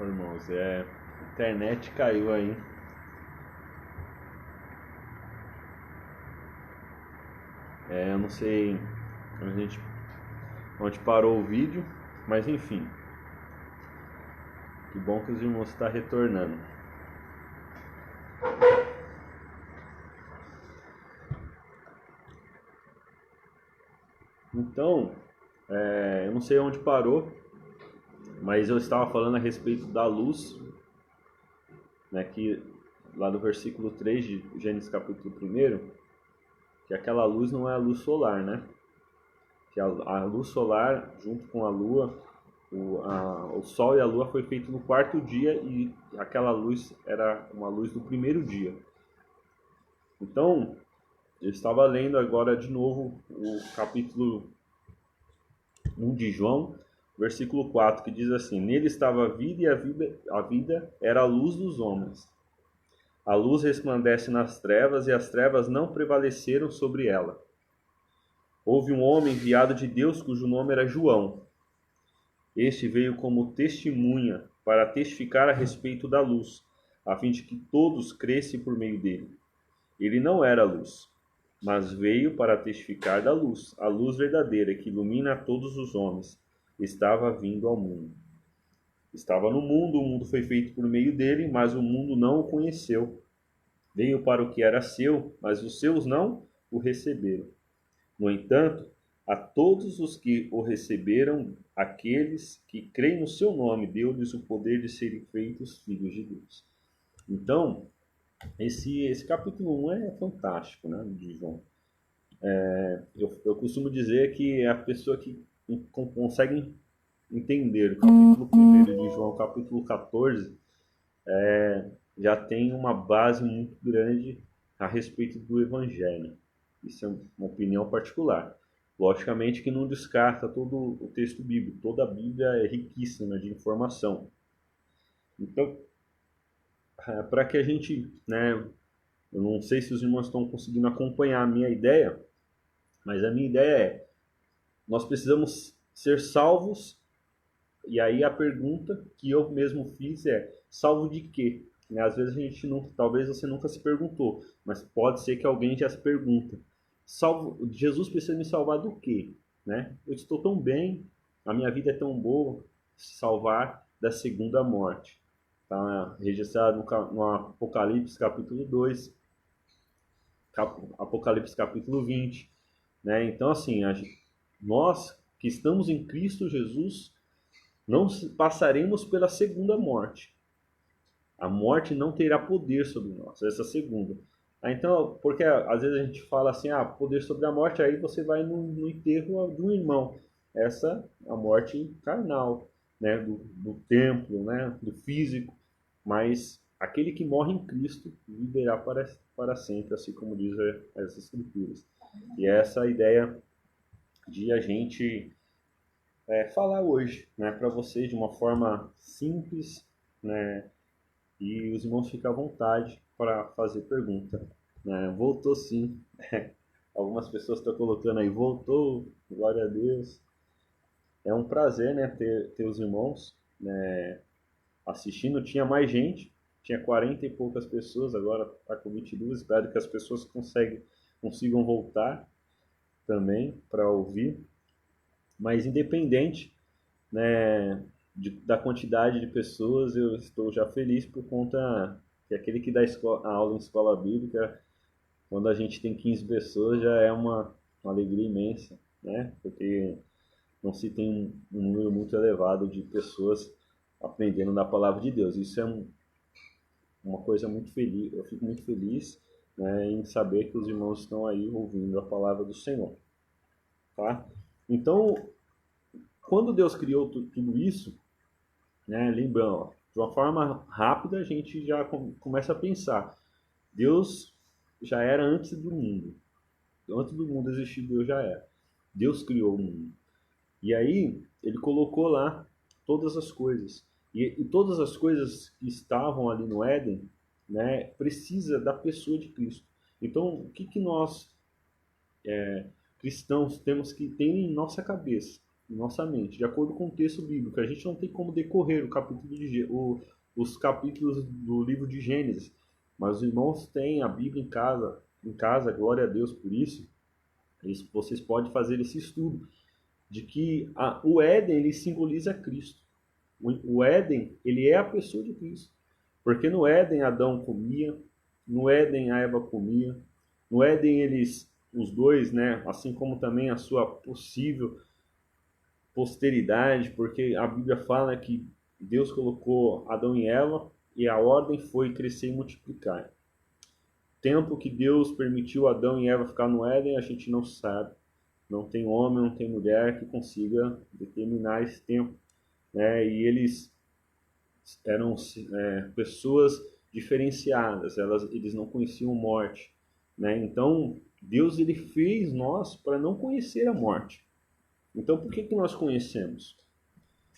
Irmãos, a internet caiu aí. Eu não sei onde parou o vídeo, mas enfim. Que bom que os irmãos estão retornando. Então, eu não sei onde parou, mas eu estava falando a respeito da luz, né, que lá do versículo 3 de Gênesis capítulo 1, que aquela luz não é a luz solar, né? Que a luz solar, junto com a lua, o sol e a lua foi feito no quarto dia e aquela luz era uma luz do primeiro dia. Então, eu estava lendo agora de novo o capítulo 1 de João, versículo 4, que diz assim: Nele estava a vida e a vida era a luz dos homens. A luz resplandece nas trevas e as trevas não prevaleceram sobre ela. Houve um homem enviado de Deus cujo nome era João. Este veio como testemunha para testificar a respeito da luz, a fim de que todos crescem por meio dele. Ele não era luz, mas veio para testificar da luz, a luz verdadeira que ilumina a todos os homens. Estava vindo ao mundo. Estava no mundo, o mundo foi feito por meio dele, mas o mundo não o conheceu. Veio para o que era seu, mas os seus não o receberam. No entanto, a todos os que o receberam, aqueles que creem no seu nome, deu-lhes o poder de serem feitos filhos de Deus. Então, esse capítulo 1 é fantástico, né, de João. Eu costumo dizer que a pessoa que consegue entender o capítulo 1 de João, capítulo 14, já tem uma base muito grande a respeito do Evangelho. Isso é uma opinião particular. Logicamente que não descarta todo o texto bíblico. Toda a Bíblia é riquíssima de informação. Então, para que a gente, né, eu não sei se os irmãos estão conseguindo acompanhar a minha ideia, mas a minha ideia é: nós precisamos ser salvos, e aí a pergunta que eu mesmo fiz é: salvo de quê? Às vezes a gente não, talvez você nunca se perguntou, mas pode ser que alguém já se pergunta: salvo, Jesus precisa me salvar do quê? Né? Eu estou tão bem, a minha vida é tão boa, se salvar da segunda morte. Está registrado no Apocalipse capítulo 2, Apocalipse capítulo 20. Né? Então, assim, nós que estamos em Cristo Jesus não passaremos pela segunda morte. A morte não terá poder sobre nós, essa segunda. Então, porque às vezes a gente fala assim, poder sobre a morte, aí você vai no enterro de um irmão. Essa é a morte carnal, né, do templo, né, do físico. Mas aquele que morre em Cristo viverá para sempre, assim como diz as Escrituras. E essa é a ideia de a gente falar hoje, né, para vocês de uma forma simples, né, e os irmãos ficam à vontade para fazer pergunta. Né? Voltou sim. Algumas pessoas estão colocando aí, voltou, glória a Deus. É um prazer, né, ter os irmãos, né, assistindo. Tinha mais gente, tinha 40 e poucas pessoas, agora está com 22. Espero que as pessoas consigam voltar também para ouvir. Mas independente, né, da quantidade de pessoas, eu estou já feliz por conta que aquele que dá a aula em escola bíblica, quando a gente tem 15 pessoas, já é uma alegria imensa, né? Porque não se tem um número muito elevado de pessoas aprendendo da palavra de Deus. Isso é uma coisa muito feliz, eu fico muito feliz, né, em saber que os irmãos estão aí ouvindo a palavra do Senhor, tá? Então, quando Deus criou tudo isso, né, lembrando, ó, de uma forma rápida a gente já começa a pensar: Deus já era antes do mundo. Antes do mundo existir, Deus já era. Deus criou o mundo. E aí, ele colocou lá todas as coisas. E todas as coisas que estavam ali no Éden, né, precisa da pessoa de Cristo. Então, o que nós, cristãos, temos que ter em nossa cabeça? em nossa mente, de acordo com o texto bíblico. A gente não tem como decorrer os capítulos do livro de Gênesis, mas os irmãos têm a Bíblia em casa, glória a Deus por isso. Vocês podem fazer esse estudo de que o Éden ele simboliza Cristo. O Éden ele é a pessoa de Cristo, porque no Éden Adão comia, no Éden a Eva comia, no Éden os dois, né, assim como também a sua possível posteridade, porque a Bíblia fala que Deus colocou Adão e Eva e a ordem foi crescer e multiplicar. Tempo que Deus permitiu Adão e Eva ficar no Éden, a gente não sabe. Não tem homem, não tem mulher que consiga determinar esse tempo, né? E eles eram pessoas diferenciadas, eles não conheciam morte, né? Então Deus ele fez nós para não conhecer a morte. Então por que nós conhecemos?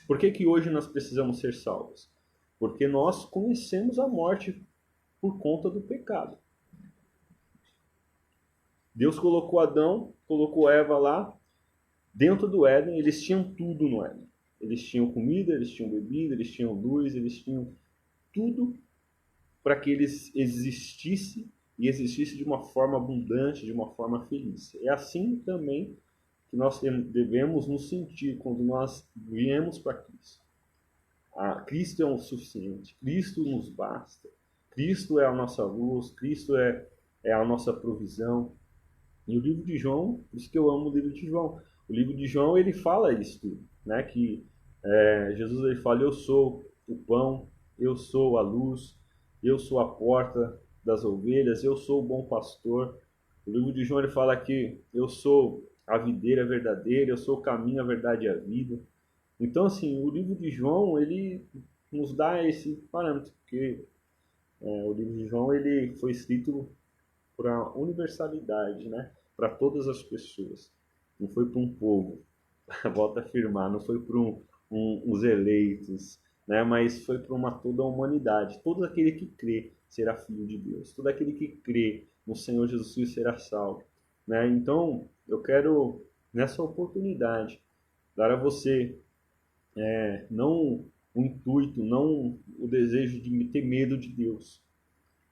Por que hoje nós precisamos ser salvos? Porque nós conhecemos a morte por conta do pecado. Deus colocou Adão, colocou Eva lá, dentro do Éden, eles tinham tudo no Éden. Eles tinham comida, eles tinham bebida, eles tinham luz, eles tinham tudo para que eles existissem e existissem de uma forma abundante, de uma forma feliz. É assim também que nós devemos nos sentir quando nós viemos para Cristo. Cristo é o suficiente, Cristo nos basta, Cristo é a nossa luz, Cristo é a nossa provisão. E o livro de João, por isso que eu amo o livro de João. O livro de João ele fala isso tudo, né? Que Jesus ele fala: eu sou o pão, eu sou a luz, eu sou a porta das ovelhas, eu sou o bom pastor. O livro de João ele fala que eu sou a videira verdadeira, eu sou o caminho, a verdade e a vida. Então assim, o livro de João ele nos dá esse parâmetro, porque o livro de João ele foi escrito para universalidade, né? Para todas as pessoas. Não foi para um povo, volta a afirmar, não foi para uns eleitos, né? Mas foi para toda a humanidade. Todo aquele que crê será filho de Deus. Todo aquele que crê no Senhor Jesus Cristo será salvo, né? Então, eu quero, nessa oportunidade, dar a você não o intuito, não o desejo de ter medo de Deus.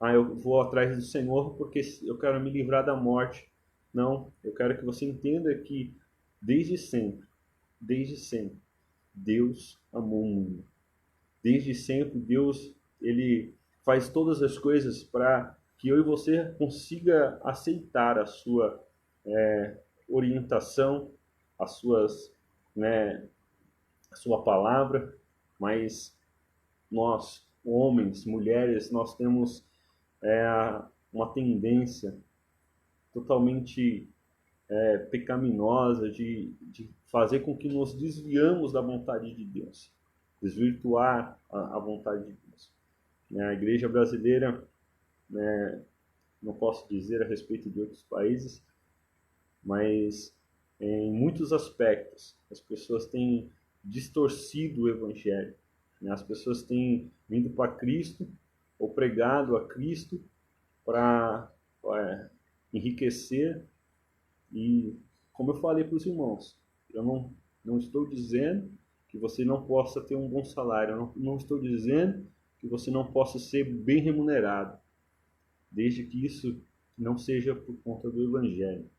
Eu vou atrás do Senhor porque eu quero me livrar da morte. Não, eu quero que você entenda que desde sempre, Deus amou o mundo. Desde sempre, Deus ele faz todas as coisas para que eu e você consiga aceitar a sua orientação, as suas, né, a sua palavra, mas nós, homens, mulheres, nós temos uma tendência totalmente pecaminosa de fazer com que nos desviamos da vontade de Deus, desvirtuar a vontade de Deus. A igreja brasileira, não posso dizer a respeito de outros países, mas em muitos aspectos as pessoas têm distorcido o evangelho. As pessoas têm vindo para Cristo ou pregado a Cristo para enriquecer. E como eu falei para os irmãos, eu não estou dizendo que você não possa ter um bom salário, eu não estou dizendo que você não possa ser bem remunerado, desde que isso não seja por conta do Evangelho.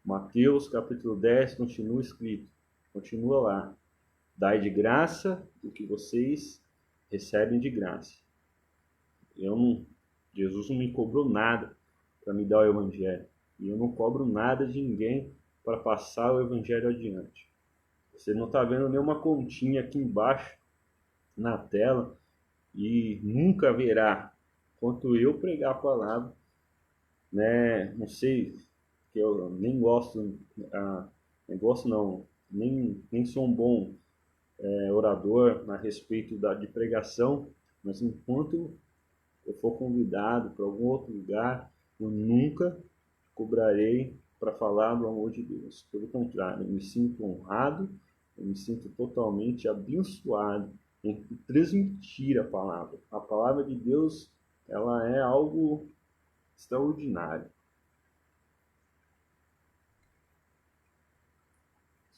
Mateus capítulo 10 continua escrito, continua lá: dai de graça o que vocês recebem de graça. Jesus não me cobrou nada para me dar o Evangelho. E eu não cobro nada de ninguém para passar o Evangelho adiante. Você não está vendo nenhuma continha aqui embaixo na tela e nunca verá enquanto eu pregar a palavra, né? Não sei, que eu nem gosto, nem sou um bom orador a respeito de pregação, mas enquanto eu for convidado para algum outro lugar, eu nunca cobrarei para falar do amor de Deus. Pelo contrário, eu me sinto honrado, eu me sinto totalmente abençoado em transmitir a palavra. A palavra de Deus, ela é algo extraordinário.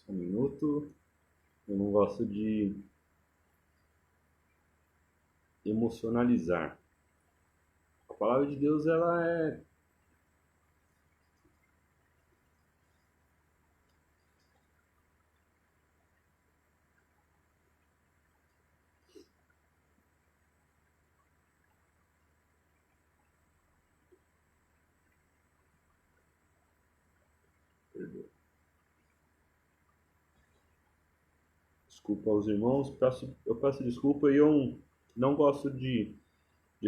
Só um minuto. Eu não gosto de emocionalizar. A palavra de Deus, ela é... Desculpa aos irmãos, eu peço desculpa e eu não gosto de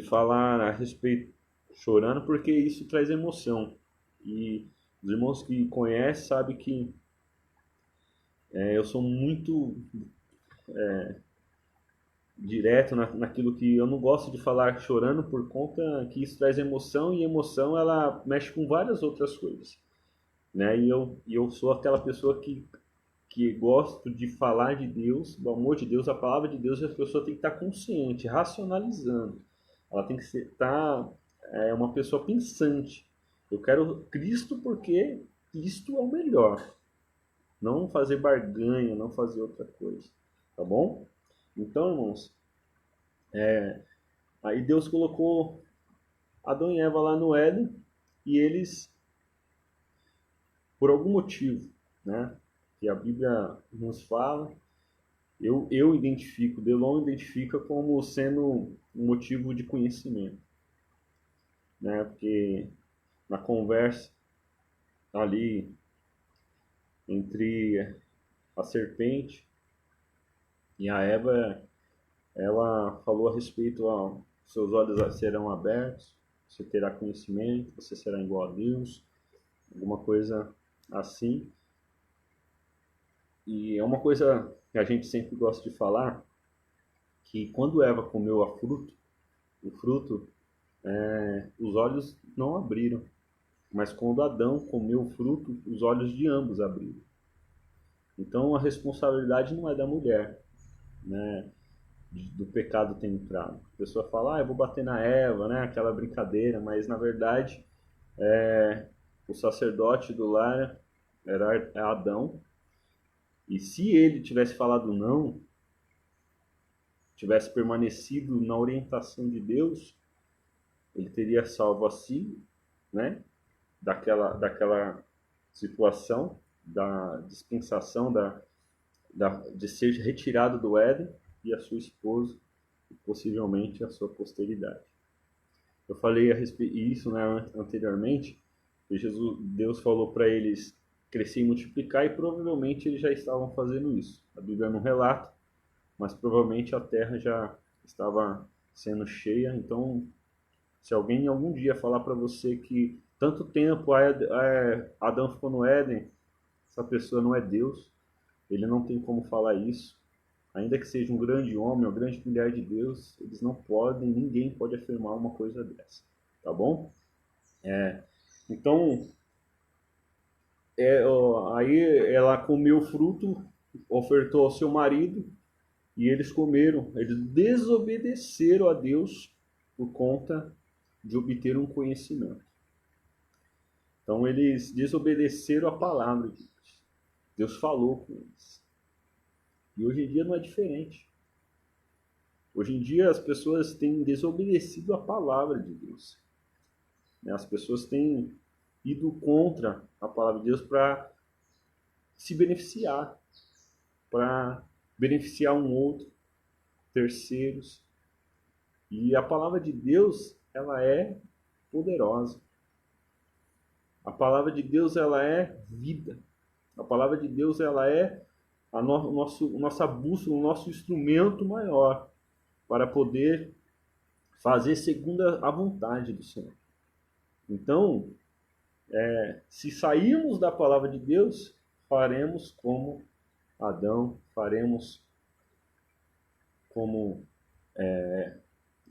falar a respeito chorando, porque isso traz emoção. E os irmãos que conhecem sabem que eu sou muito direto naquilo que eu não gosto de falar chorando, por conta que isso traz emoção, e emoção ela mexe com várias outras coisas, né? E eu sou aquela pessoa que gosto de falar de Deus, do amor de Deus, a palavra de Deus, e a pessoa tem que estar consciente, racionalizando. Ela tem que estar uma pessoa pensante. Eu quero Cristo porque Cristo é o melhor. Não fazer barganha, não fazer outra coisa. Tá bom? Então, irmãos, aí Deus colocou Adão e Eva lá no Éden, e eles, por algum motivo, né, que a Bíblia nos fala, eu identifico, Delon identifica como sendo um motivo de conhecimento, né? Porque na conversa ali entre a serpente e a Eva, ela falou a respeito a seus olhos serão abertos, você terá conhecimento, você será igual a Deus, alguma coisa assim. E é uma coisa que a gente sempre gosta de falar, que quando Eva comeu o fruto, os olhos não abriram. Mas quando Adão comeu o fruto, os olhos de ambos abriram. Então a responsabilidade não é da mulher, né? Do pecado ter entrado. A pessoa fala, eu vou bater na Eva, né? Aquela brincadeira, mas na verdade o sacerdote do lar era Adão. E se ele tivesse falado não, tivesse permanecido na orientação de Deus, ele teria salvo a si, né? Daquela situação da dispensação de ser retirado do Éden, e a sua esposa e possivelmente a sua posteridade. Eu falei a respeito isso, né, anteriormente, que Deus falou para eles crescer e multiplicar, e provavelmente eles já estavam fazendo isso. A Bíblia não relata, mas provavelmente a terra já estava sendo cheia. Então, se alguém algum dia falar para você que tanto tempo Adão ficou no Éden, essa pessoa não é Deus. Ele não tem como falar isso. Ainda que seja um grande homem ou grande mulher de Deus, eles não podem, ninguém pode afirmar uma coisa dessa. Tá bom? Então, aí ela comeu o fruto, ofertou ao seu marido, e eles comeram. Eles desobedeceram a Deus por conta de obter um conhecimento. Então, eles desobedeceram a palavra de Deus. Deus falou com eles. E hoje em dia não é diferente. Hoje em dia as pessoas têm desobedecido a palavra de Deus. As pessoas têm ido contra a palavra de Deus para se beneficiar, para beneficiar um outro, terceiros. E a palavra de Deus, ela é poderosa. A palavra de Deus, ela é vida. A palavra de Deus, ela é nossa bússola, o nosso instrumento maior para poder fazer segundo a vontade do Senhor. Então, se sairmos da palavra de Deus, faremos como Adão, faremos como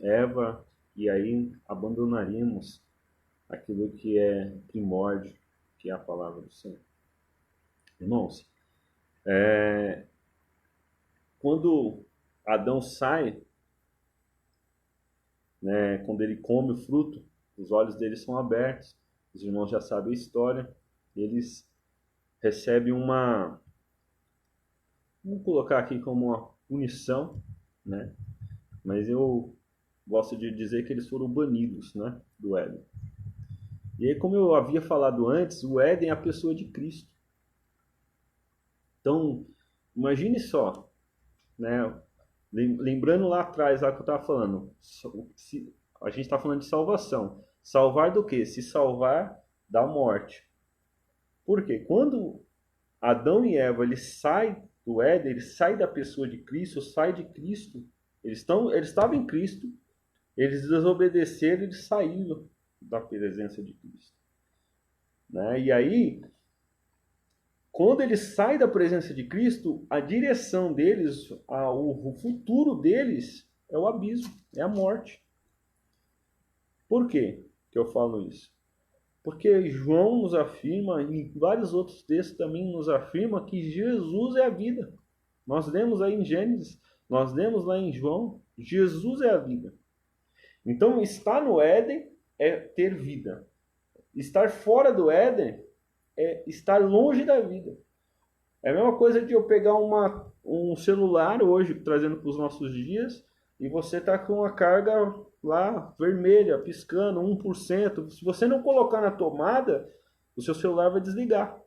Eva, e aí abandonaríamos aquilo que é primórdio, que é a palavra do Senhor. Irmãos, quando Adão sai, né, quando ele come o fruto, os olhos dele são abertos. Os irmãos já sabem a história. Eles recebem uma vamos colocar aqui como uma punição, né? Mas eu gosto de dizer que eles foram banidos, né, do Éden. E aí, como eu havia falado antes, o Éden é a pessoa de Cristo. Então, imagine só, né? Lembrando lá atrás, lá que eu estava falando, a gente está falando de salvação. Salvar do quê? Se salvar da morte. Por quê? Quando Adão e Eva eles saem do Éden, eles saem da pessoa de Cristo, saem de Cristo, eles estavam em Cristo, eles desobedeceram, eles saíram da presença de Cristo, né? E aí, quando eles saem da presença de Cristo, a direção deles, o futuro deles é o abismo, é a morte. Por quê que eu falo isso? Porque João nos afirma, e vários outros textos também nos afirma que Jesus é a vida. Nós lemos aí em Gênesis, nós lemos lá em João, Jesus é a vida. Então, estar no Éden é ter vida. Estar fora do Éden é estar longe da vida. É a mesma coisa de eu pegar um celular hoje, trazendo para os nossos dias, e você tá com a carga lá vermelha, piscando, 1%. Se você não colocar na tomada, o seu celular vai desligar.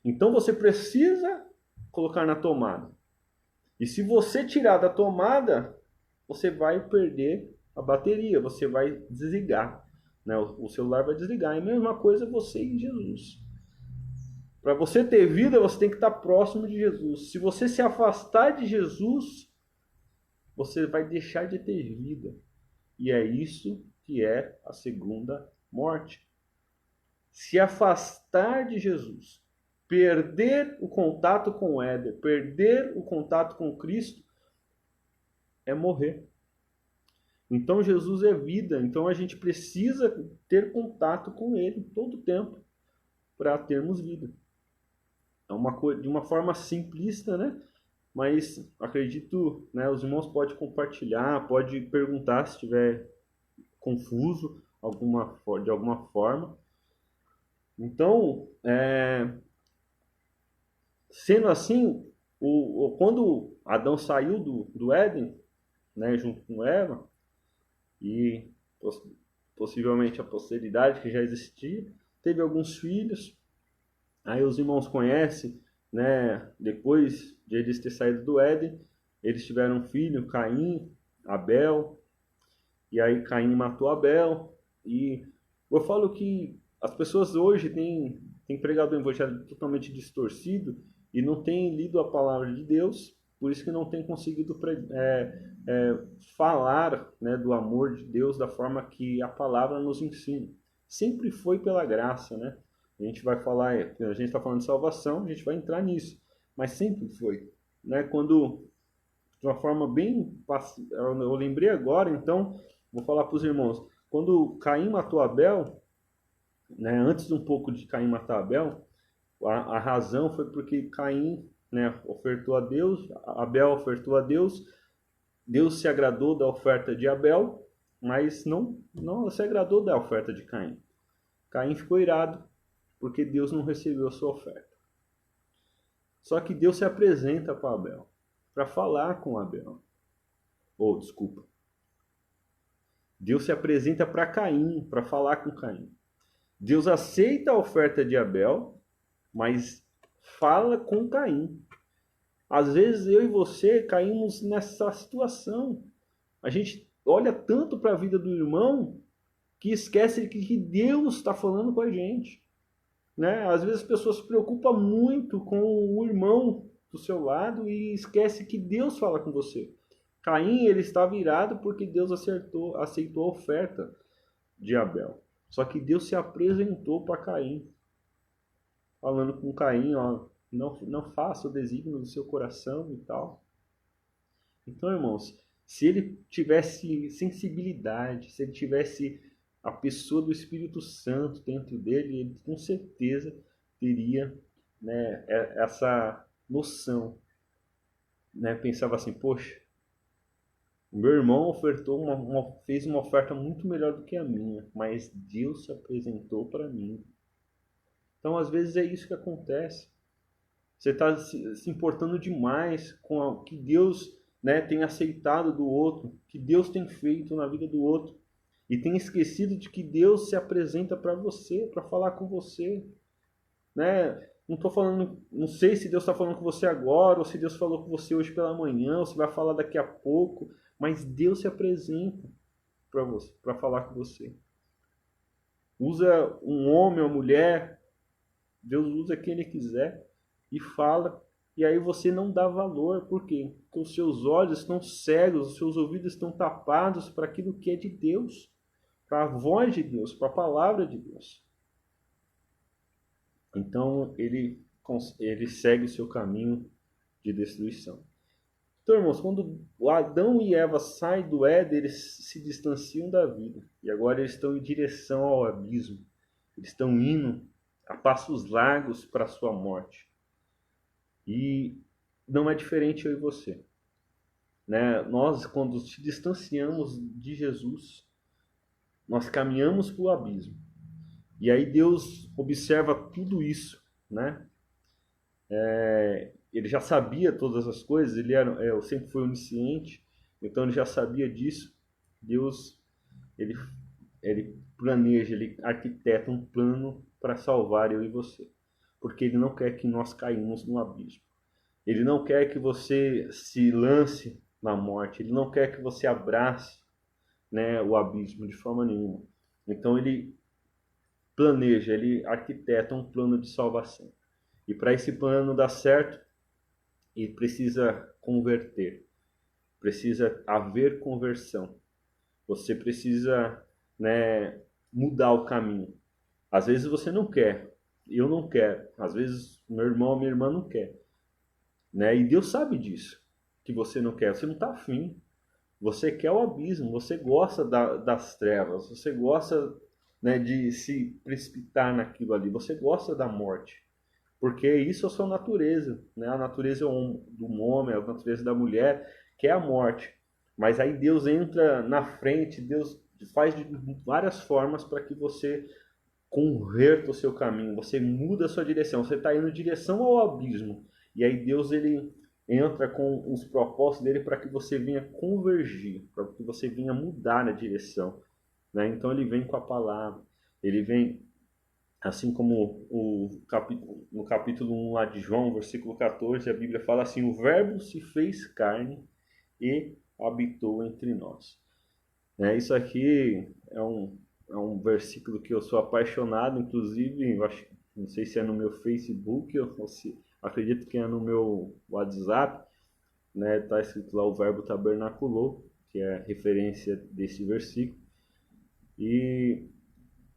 Então você precisa colocar na tomada. E se você tirar da tomada, você vai perder a bateria, você vai desligar, né? O celular vai desligar. É a mesma coisa você e Jesus. Para você ter vida, você tem que estar próximo de Jesus. Se você se afastar de Jesus, você vai deixar de ter vida. E é isso que é a segunda morte. Se afastar de Jesus, perder o contato com o Éden, perder o contato com Cristo, é morrer. Então Jesus é vida, então a gente precisa ter contato com Ele todo o tempo para termos vida. É uma coisa de uma forma simplista, né? Mas acredito, né, os irmãos podem compartilhar, podem perguntar se estiver confuso de alguma forma. Então, sendo assim, quando Adão saiu do Éden, né, junto com Eva, e possivelmente a posteridade que já existia, teve alguns filhos. Aí os irmãos conhecem, né? Depois de eles ter saído do Éden, eles tiveram um filho, Caim, Abel. E aí Caim matou Abel. E eu falo que as pessoas hoje têm pregado o evangelho totalmente distorcido e não têm lido a palavra de Deus, por isso que não têm conseguido falar, né, do amor de Deus da forma que a palavra nos ensina. Sempre foi pela graça, né? A gente vai falar, a gente está falando de salvação, a gente vai entrar nisso, mas sempre foi, né? Quando, de uma forma bem, eu lembrei agora, então vou falar para os irmãos, quando Caim matou Abel, né? Antes um pouco de Caim matar Abel, a razão foi porque Caim, né, ofertou a Deus, Abel ofertou a Deus, Deus se agradou da oferta de Abel, mas não se agradou da oferta de Caim. Caim ficou irado, porque Deus não recebeu a sua oferta. Só que Deus se apresenta para Abel, para falar com Abel. Desculpa. Deus se apresenta para Caim, para falar com Caim. Deus aceita a oferta de Abel, mas fala com Caim. Às vezes eu e você caímos nessa situação. A gente olha tanto para a vida do irmão que esquece que Deus está falando com a gente. Né? Às vezes as pessoas se preocupam muito com o irmão do seu lado e esquece que Deus fala com você. Caim, ele estava irado porque Deus aceitou a oferta de Abel. Só que Deus se apresentou para Caim, falando com Caim, ó, não faça o desígnio do seu coração e tal. Então, irmãos, se ele tivesse sensibilidade, se ele tivesse a pessoa do Espírito Santo dentro dele, ele com certeza teria, né, essa noção, né? Pensava assim, poxa, o meu irmão ofertou fez uma oferta muito melhor do que a minha, mas Deus se apresentou para mim. Então, às vezes é isso que acontece. Você está se importando demais com o que Deus, né, tem aceitado do outro, que Deus tem feito na vida do outro. E tem esquecido de que Deus se apresenta para você, para falar com você, né? Não tô falando, não sei se Deus está falando com você agora, ou se Deus falou com você hoje pela manhã, ou se vai falar daqui a pouco, mas Deus se apresenta para você, para falar com você. Usa um homem ou mulher, Deus usa quem Ele quiser e fala, e aí você não dá valor, por quê? Porque os seus olhos estão cegos, os seus ouvidos estão tapados para aquilo que é de Deus, para a voz de Deus, para a palavra de Deus. Então ele segue o seu caminho de destruição. Então, irmãos, quando Adão e Eva saem do Éden, eles se distanciam da vida. E agora eles estão em direção ao abismo. Eles estão indo a passos largos para a sua morte. E não é diferente eu e você. Né? Nós, quando se distanciamos de Jesus, nós caminhamos para o abismo. E aí Deus observa tudo isso, né? Ele já sabia todas as coisas, sempre foi onisciente, então ele já sabia disso. Deus, ele planeja, ele arquiteta um plano para salvar eu e você, porque ele não quer que nós caímos no abismo. Ele não quer que você se lance na morte, ele não quer que você abrace, né, o abismo de forma nenhuma. Então ele planeja, ele arquiteta um plano de salvação. E para esse plano dar certo, ele precisa converter. Precisa haver conversão. Você precisa, né, mudar o caminho. Às vezes você não quer, eu não quero. Às vezes meu irmão ou minha irmã não quer. Né? E Deus sabe disso, que você não quer. Você não está afim. Você quer o abismo, você gosta das trevas, você gosta, né, de se precipitar naquilo ali, você gosta da morte, porque isso é a sua natureza, né? A natureza do homem, a natureza da mulher, que é a morte. Mas aí Deus entra na frente, Deus faz de várias formas para que você converta o seu caminho, você muda a sua direção, você está indo em direção ao abismo, e aí Deus ele entra com os propósitos dele para que você venha convergir, para que você venha mudar a direção, né? Então ele vem com a palavra, ele vem, assim como no capítulo 1 lá de João, versículo 14, a Bíblia fala assim: o verbo se fez carne e habitou entre nós. Isso aqui é um versículo que eu sou apaixonado, inclusive, eu acho, não sei se é no meu Facebook ou se acredito que é no meu WhatsApp, né? Tá escrito lá: o verbo tabernaculou, que é a referência desse versículo. E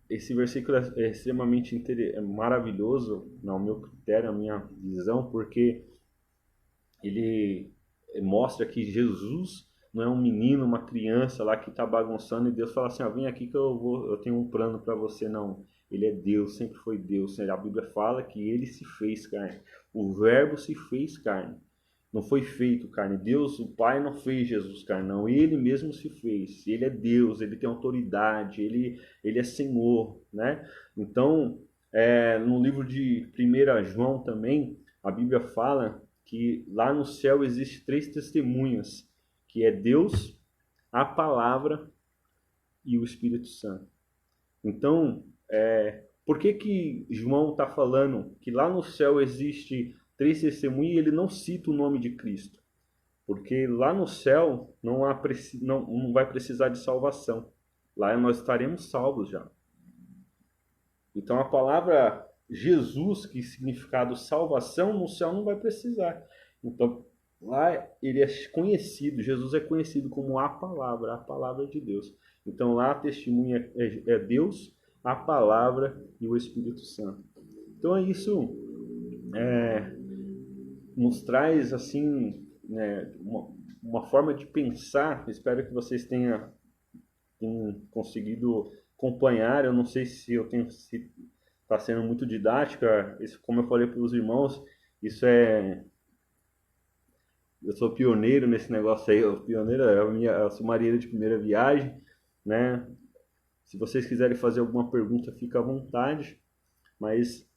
esse versículo é extremamente maravilhoso, no meu critério, na minha visão, porque ele mostra que Jesus não é um menino, uma criança lá que está bagunçando e Deus fala assim: vem aqui que eu tenho um plano para você. Não, ele é Deus, sempre foi Deus. A Bíblia fala que ele se fez carne, o verbo se fez carne, não foi feito carne. Deus, o Pai, não fez Jesus carne, não, ele mesmo se fez. Ele é Deus, ele tem autoridade, ele é Senhor, né? Então, no livro de 1 João também, a Bíblia fala que lá no céu existe 3 testemunhas, que é Deus, a palavra e o Espírito Santo. Então, por que João está falando que lá no céu existe 3 testemunhas e ele não cita o nome de Cristo? Porque lá no céu não vai precisar de salvação. Lá nós estaremos salvos já. Então a palavra Jesus, que significado salvação, no céu não vai precisar. Então lá ele é conhecido, Jesus é conhecido como a palavra de Deus. Então lá a testemunha é Deus, a palavra e o Espírito Santo. Então isso nos traz assim, né, uma forma de pensar. Espero que vocês tenham conseguido acompanhar. Eu não sei se está sendo muito didática. Isso, como eu falei para os irmãos, eu sou pioneiro nesse negócio aí. O pioneiro é a sou marinheiro de primeira viagem, né? Se vocês quiserem fazer alguma pergunta, fica à vontade. Mas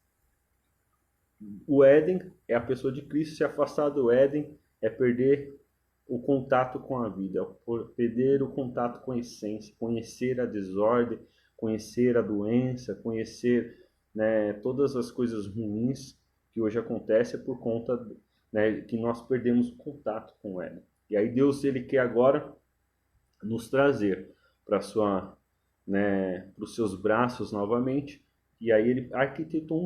O Éden é a pessoa de Cristo. Se afastar do Éden é perder o contato com a vida, é perder o contato com a essência, conhecer a desordem, conhecer a doença, conhecer, né, todas as coisas ruins que hoje acontecem por conta, né, que nós perdemos o contato com o Éden. E aí Deus, ele quer agora nos trazer para sua, né, para os seus braços novamente. E aí ele arquitetou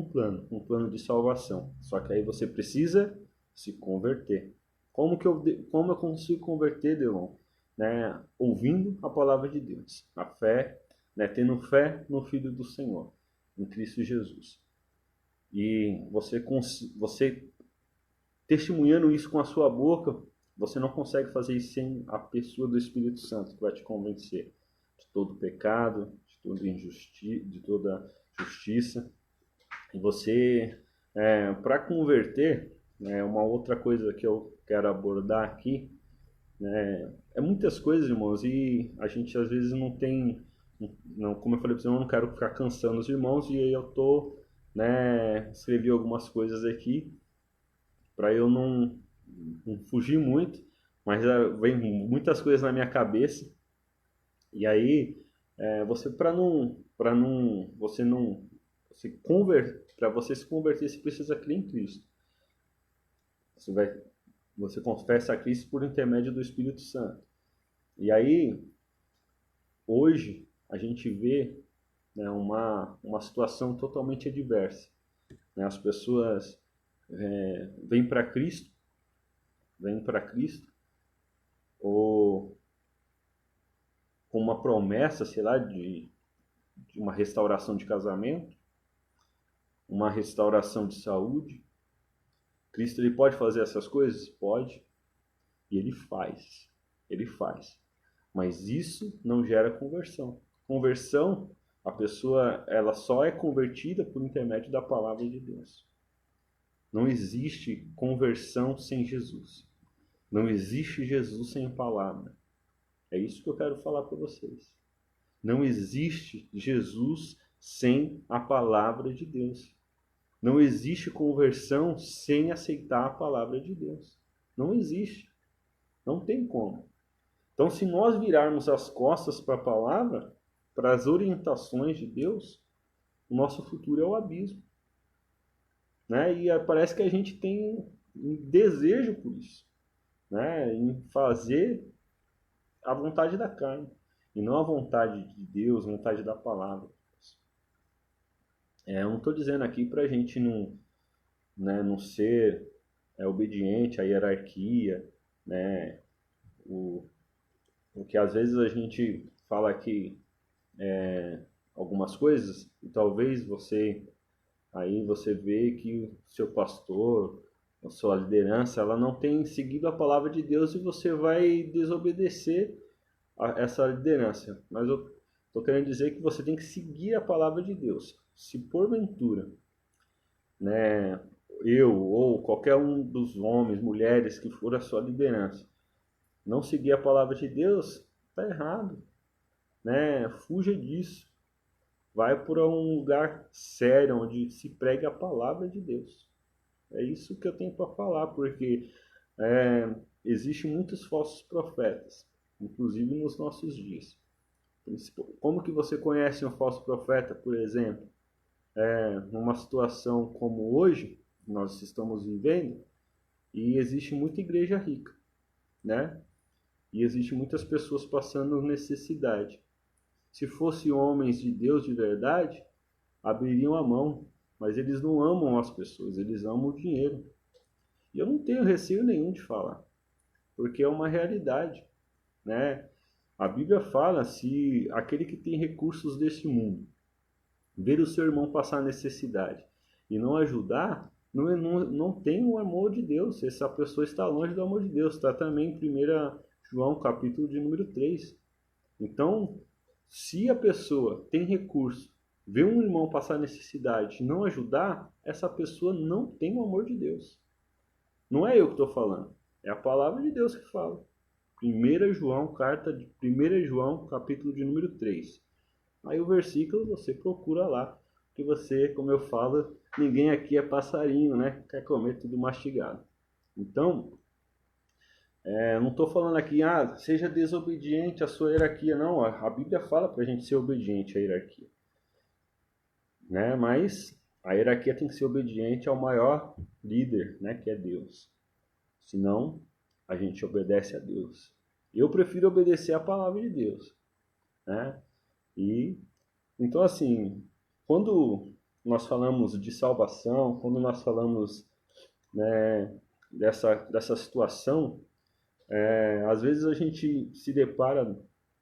um plano de salvação. Só que aí você precisa se converter. Como eu consigo converter, Delon? Né? Ouvindo a palavra de Deus. A fé, né? Tendo fé no Filho do Senhor, em Cristo Jesus. E você testemunhando isso com a sua boca, você não consegue fazer isso sem a pessoa do Espírito Santo, que vai te convencer de todo pecado, de toda justiça. E você, para converter, né, uma outra coisa que eu quero abordar aqui, né, é muitas coisas, irmãos, e a gente às vezes não tem, não, como eu falei para você, eu não quero ficar cansando os irmãos, e aí eu escrevi algumas coisas aqui para eu não fugir muito, mas vem muitas coisas na minha cabeça. E aí você para você se converter, você precisa crer em Cristo. Você confessa a Cristo por intermédio do Espírito Santo. E aí hoje a gente vê, né, uma situação totalmente adversa, né? As pessoas vêm para Cristo, ou com uma promessa, sei lá, de uma restauração de casamento, uma restauração de saúde. Cristo, ele pode fazer essas coisas? Pode. E ele faz. Ele faz. Mas isso não gera conversão. Conversão, a pessoa, ela só é convertida por intermédio da palavra de Deus. Não existe conversão sem Jesus. Não existe Jesus sem a palavra. É isso que eu quero falar para vocês. Não existe Jesus sem a palavra de Deus. Não existe conversão sem aceitar a palavra de Deus. Não existe. Não tem como. Então, se nós virarmos as costas para a palavra, para as orientações de Deus, o nosso futuro é o abismo. Né? E parece que a gente tem um desejo por isso, né? Em fazer a vontade da carne, e não a vontade de Deus, a vontade da palavra. Eu não estou dizendo aqui para a gente não ser obediente à hierarquia, né? O que às vezes a gente fala aqui algumas coisas, e talvez você vê que o seu pastor, a sua liderança, ela não tem seguido a palavra de Deus, e você vai desobedecer a essa liderança. Mas eu estou querendo dizer que você tem que seguir a palavra de Deus. Se porventura, né, eu ou qualquer um dos homens, mulheres que for a sua liderança, não seguir a palavra de Deus, está errado, né? Fuja disso. Vai para um lugar sério, onde se pregue a palavra de Deus. É isso que eu tenho para falar, porque existem muitos falsos profetas, inclusive nos nossos dias. Como que você conhece um falso profeta, por exemplo? Numa situação como hoje, nós estamos vivendo, e existe muita igreja rica, né? E existe muitas pessoas passando necessidade. Se fossem homens de Deus de verdade, abririam a mão, mas eles não amam as pessoas, eles amam o dinheiro. E eu não tenho receio nenhum de falar, porque é uma realidade, né? A Bíblia fala, se aquele que tem recursos deste mundo ver o seu irmão passar necessidade e não ajudar, não tem o amor de Deus. Essa pessoa está longe do amor de Deus. Está também em 1 João, capítulo de número 3. Então, se a pessoa tem recurso, vê um irmão passar necessidade e não ajudar, essa pessoa não tem o amor de Deus. Não é eu que estou falando, é a palavra de Deus que fala. 1 João, carta de 1 João, capítulo de número 3. Aí o versículo você procura lá. que você, como eu falo, ninguém aqui é passarinho, né? Quer comer tudo mastigado. Então, não estou falando aqui, seja desobediente à sua hierarquia. Não, a Bíblia fala para a gente ser obediente à hierarquia, né? Mas a hierarquia tem que ser obediente ao maior líder, né? Que é Deus. Senão, a gente obedece a Deus. Eu prefiro obedecer a palavra de Deus, né? E então, assim, quando nós falamos de salvação, quando nós falamos, né, dessa situação, às vezes a gente se depara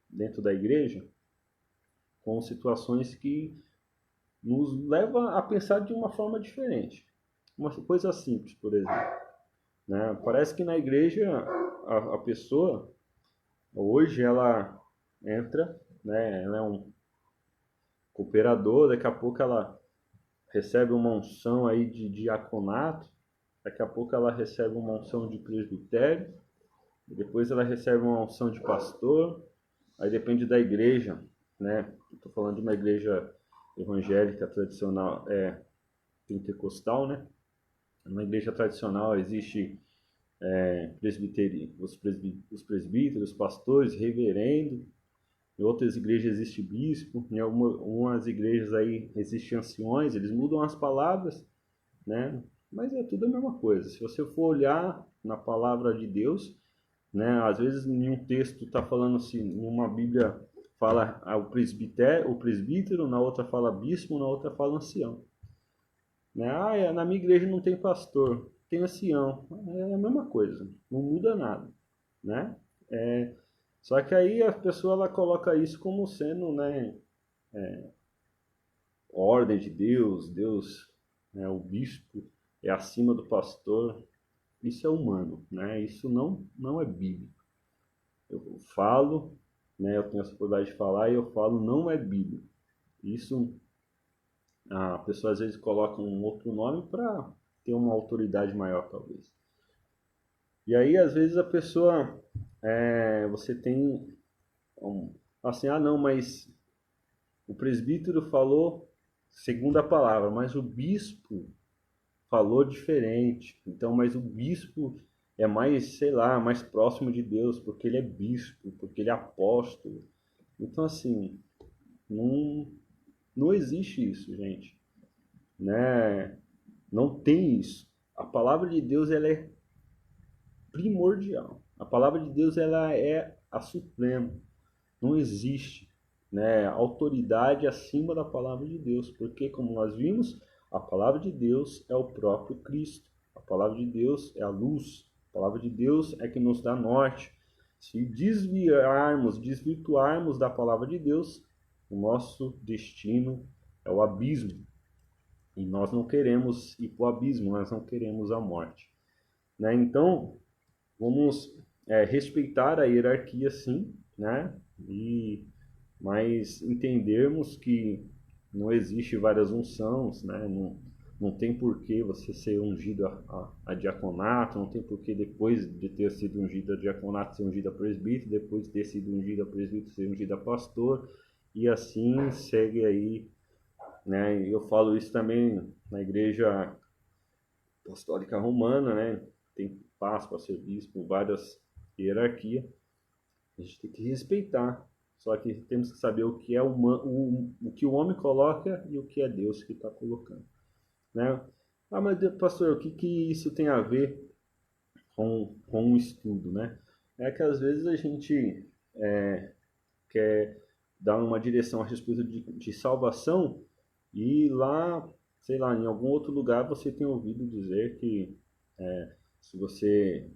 dentro da igreja com situações que nos levam a pensar de uma forma diferente. Uma coisa simples, por exemplo, né? Parece que na igreja a pessoa, hoje ela entra, né, ela é um cooperador, daqui a pouco ela recebe uma unção aí de diaconato, daqui a pouco ela recebe uma unção de presbitério, depois ela recebe uma unção de pastor, aí depende da igreja, né? Estou falando de uma igreja evangélica tradicional, pentecostal, né? Na igreja tradicional existe os presbíteros, pastores, reverendo. Em outras igrejas existe bispo, em algumas igrejas aí existem anciões, eles mudam as palavras, né? Mas é tudo a mesma coisa. Se você for olhar na palavra de Deus, né? Às vezes em um texto está falando assim, numa Bíblia fala o presbítero, na outra fala bispo, na outra fala ancião. Né? Na minha igreja não tem pastor, tem ancião. É a mesma coisa, não muda nada, né? Só que aí a pessoa ela coloca isso como sendo, né, ordem de Deus, né, o bispo é acima do pastor. Isso é humano, né? Isso não é bíblico. Eu falo, né, eu tenho essa oportunidade de falar e eu falo, não é bíblico. Isso, a pessoa às vezes coloca um outro nome para ter uma autoridade maior, talvez. E aí, às vezes, a pessoa, você tem, assim, não, mas o presbítero falou segundo a palavra, mas o bispo falou diferente. Então, mas o bispo é mais, sei lá, mais próximo de Deus, porque ele é bispo, porque ele é apóstolo. Então, assim, não existe isso, gente, né? Não tem isso. A palavra de Deus ela é primordial. A palavra de Deus ela é a suprema. Não existe, né, autoridade acima da palavra de Deus, porque como nós vimos, a palavra de Deus é o próprio Cristo. A palavra de Deus é a luz. A palavra de Deus é que nos dá norte. Se desvirtuarmos da palavra de Deus, o nosso destino é o abismo. E nós não queremos ir para o abismo, nós não queremos a morte, né? Então, vamos respeitar a hierarquia, sim, né? Mas entendermos que não existe várias unções, né? Não tem por que você ser ungido a diaconato, não tem por que depois de ter sido ungido a diaconato ser ungido a presbítero, depois de ter sido ungido a presbítero ser ungido a pastor, e assim segue aí, né? Eu falo isso também na igreja apostólica romana, né? Tem passo para ser bispo, várias hierarquias. A gente tem que respeitar. Só que temos que saber o que é o que o homem coloca e o que é Deus que está colocando, né? Mas pastor, o que isso tem a ver com o estudo, né? É que às vezes a gente quer dar uma direção a respeito de salvação e lá, sei lá, em algum outro lugar você tem ouvido dizer que se você,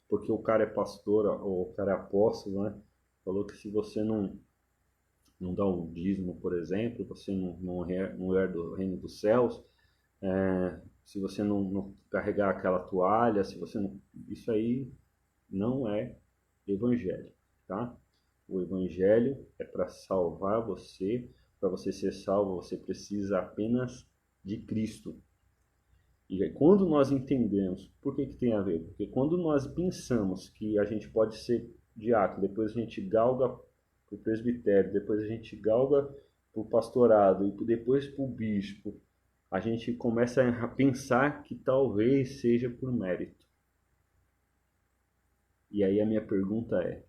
porque o cara é pastor ou o cara é apóstolo, né? Falou que se você não dá um dízimo, por exemplo, você não é do reino dos céus, se você não carregar aquela toalha, se você não, isso aí não é evangelho, tá? O evangelho é para salvar você, para você ser salvo, você precisa apenas de Cristo. E quando nós entendemos, por que tem a ver? Porque quando nós pensamos que a gente pode ser diácono, depois a gente galga para o presbitério, depois a gente galga para o pastorado e depois para o bispo, a gente começa a pensar que talvez seja por mérito. E aí a minha pergunta é: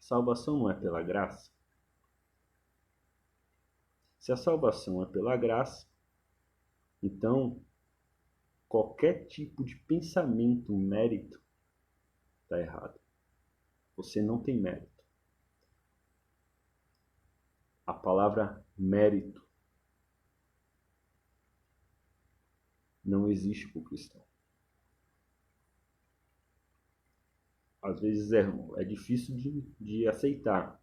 salvação não é pela graça? Se a salvação é pela graça, então qualquer tipo de pensamento mérito está errado. Você não tem mérito. A palavra mérito não existe para o cristão. Às vezes é difícil de aceitar,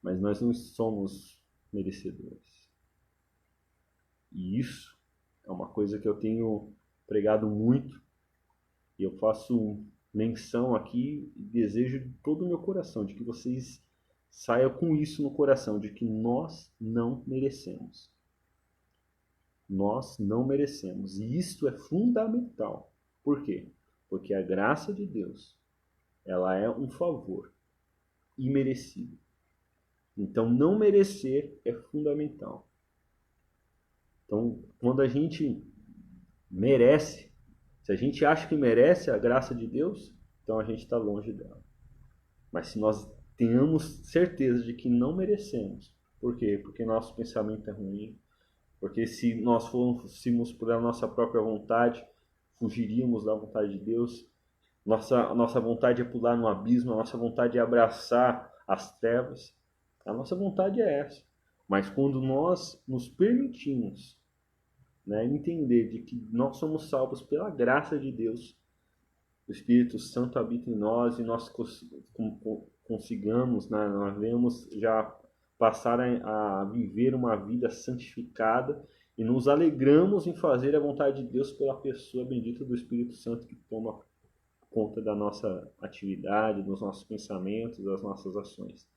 mas nós não somos merecedores. E isso é uma coisa que eu tenho pregado muito, e eu faço menção aqui e desejo de todo o meu coração de que vocês saiam com isso no coração, de que nós não merecemos. Nós não merecemos. E isto é fundamental. Por quê? Porque a graça de Deus, ela é um favor imerecido. Então, não merecer é fundamental. Então, quando a gente merece, se a gente acha que merece a graça de Deus, então a gente está longe dela. Mas se nós tenhamos certeza de que não merecemos, por quê? Porque nosso pensamento é ruim, porque se nós fôssemos por a nossa própria vontade, fugiríamos da vontade de Deus. Nossa vontade é pular no abismo, a nossa vontade é abraçar as trevas. A nossa vontade é essa. Mas quando nós nos permitimos, né, entender de que nós somos salvos pela graça de Deus, o Espírito Santo habita em nós e nós consigamos, né, nós vemos já passar a viver uma vida santificada e nos alegramos em fazer a vontade de Deus pela pessoa bendita do Espírito Santo que toma conta da nossa atividade, dos nossos pensamentos, das nossas ações.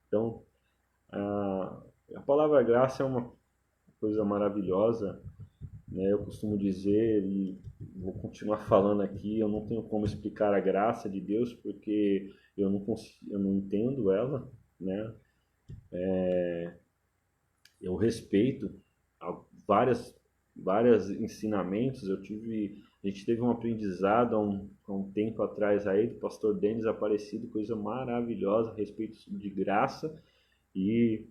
Então, a palavra graça é uma coisa maravilhosa, né? Eu costumo dizer, e vou continuar falando aqui, eu não tenho como explicar a graça de Deus, porque eu não entendo ela, né? Eu respeito vários ensinamentos. A gente teve um aprendizado há um tempo atrás aí do pastor Denis Aparecido, coisa maravilhosa a respeito de graça, e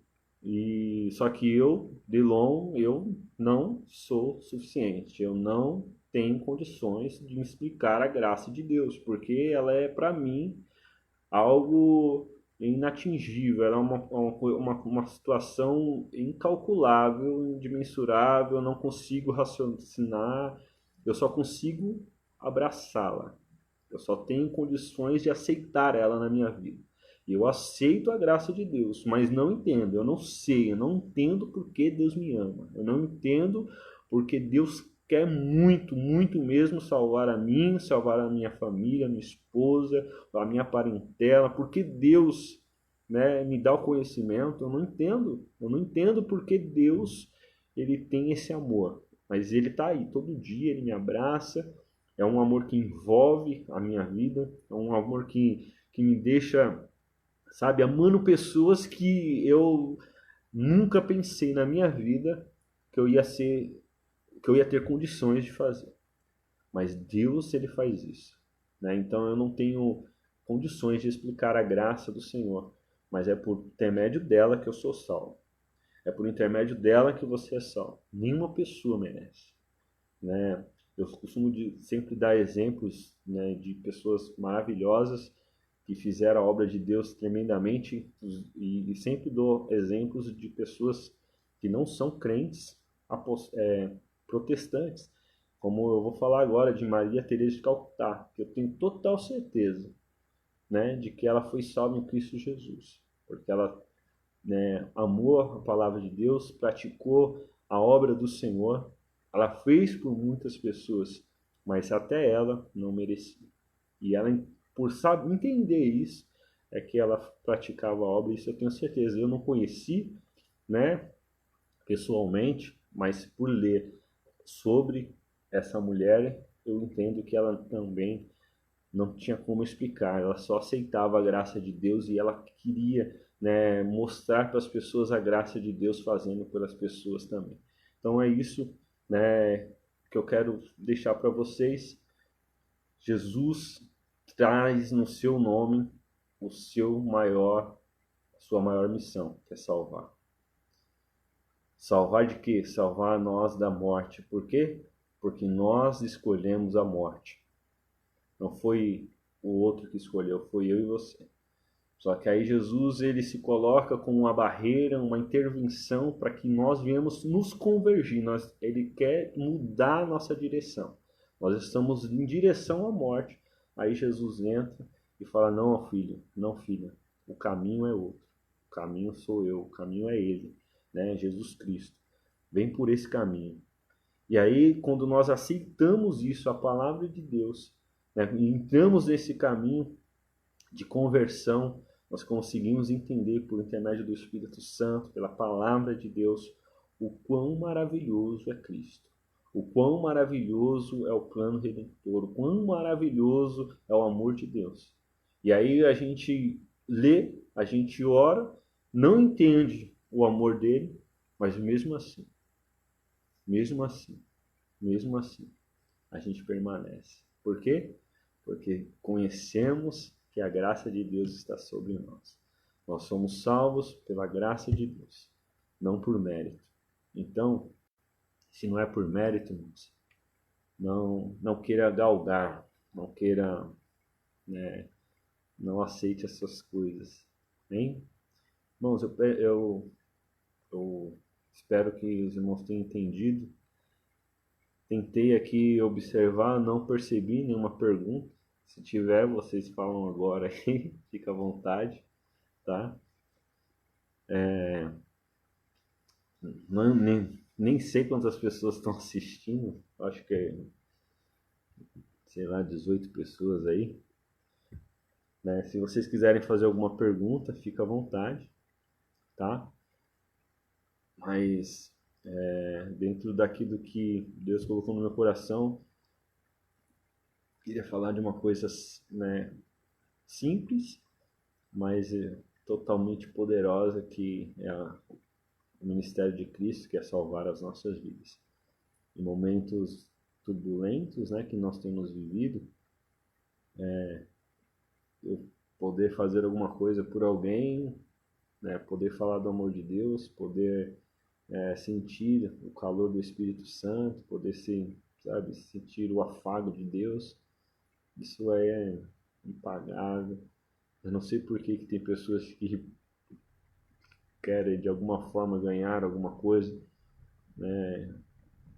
só que eu, Delon, eu não sou suficiente, eu não tenho condições de me explicar a graça de Deus, porque ela é para mim algo inatingível, ela é uma situação incalculável, indimensurável, eu não consigo raciocinar, eu só consigo abraçá-la. Eu só tenho condições de aceitar ela na minha vida. E eu aceito a graça de Deus, mas não entendo, eu não sei, eu não entendo porque Deus me ama. Eu não entendo porque Deus quer muito, muito mesmo salvar a mim, salvar a minha família, a minha esposa, a minha parentela, porque Deus, né, me dá o conhecimento. Eu não entendo porque Deus ele tem esse amor, mas ele está aí todo dia, ele me abraça. É um amor que envolve a minha vida, é um amor que me deixa, sabe, amando pessoas que eu nunca pensei na minha vida que eu ia ter condições de fazer. Mas Deus, ele faz isso, né? Então eu não tenho condições de explicar a graça do Senhor, mas é por intermédio dela que eu sou salvo. É por intermédio dela que você é salvo. Nenhuma pessoa merece, né? Eu costumo sempre dar exemplos, né, de pessoas maravilhosas que fizeram a obra de Deus tremendamente, e sempre dou exemplos de pessoas que não são crentes, protestantes, como eu vou falar agora de Maria Teresa de Calcutá, que eu tenho total certeza, né, de que ela foi salva em Cristo Jesus, porque ela, né, amou a palavra de Deus, praticou a obra do Senhor, ela fez por muitas pessoas, mas até ela não merecia. E ela, por saber entender isso, é que ela praticava a obra. Isso eu tenho certeza. Eu não conheci, né, pessoalmente, mas por ler sobre essa mulher, eu entendo que ela também não tinha como explicar. Ela só aceitava a graça de Deus e ela queria né, mostrar para as pessoas a graça de Deus fazendo pelas pessoas também. Então é isso, né, que eu quero deixar para vocês. Jesus traz no seu nome a sua maior missão, que é salvar. Salvar de quê? Salvar nós da morte. Por quê? Porque nós escolhemos a morte. Não foi o outro que escolheu, foi eu e você. Só que aí Jesus ele se coloca como uma barreira, uma intervenção para que nós viemos nos convergir. Ele quer mudar a nossa direção. Nós estamos em direção à morte. Aí Jesus entra e fala: não, filho, não, filha, o caminho é outro. O caminho sou eu, o caminho é Ele, né? Jesus Cristo. Vem por esse caminho. E aí, quando nós aceitamos isso, a palavra de Deus, né, e entramos nesse caminho de conversão, nós conseguimos entender por intermédio do Espírito Santo, pela palavra de Deus, o quão maravilhoso é Cristo. O quão maravilhoso é o plano redentor, o quão maravilhoso é o amor de Deus. E aí a gente lê, a gente ora, não entende o amor dele, mas mesmo assim, mesmo assim, mesmo assim, a gente permanece. Por quê? Porque conhecemos que a graça de Deus está sobre nós. Nós somos salvos pela graça de Deus, não por mérito. Então, se não é por mérito, irmãos, não queira galgar, não queira, né, não aceite essas coisas. Hein? Irmãos, eu espero que os irmãos tenham entendido. Tentei aqui observar, não percebi nenhuma pergunta. Se tiver, vocês falam agora aí, fica à vontade, tá? Nem sei quantas pessoas estão assistindo, acho que é, sei lá, 18 pessoas aí. Né? Se vocês quiserem fazer alguma pergunta, fica à vontade, tá? Mas dentro daquilo que Deus colocou no meu coração, queria falar de uma coisa, né, simples, mas totalmente poderosa, que é o ministério de Cristo, que é salvar as nossas vidas. Em momentos turbulentos, né, que nós temos vivido, eu poder fazer alguma coisa por alguém, né, poder falar do amor de Deus, poder sentir o calor do Espírito Santo, poder sentir o afago de Deus, isso é impagável. Eu não sei por que tem pessoas que querem de alguma forma ganhar alguma coisa, né,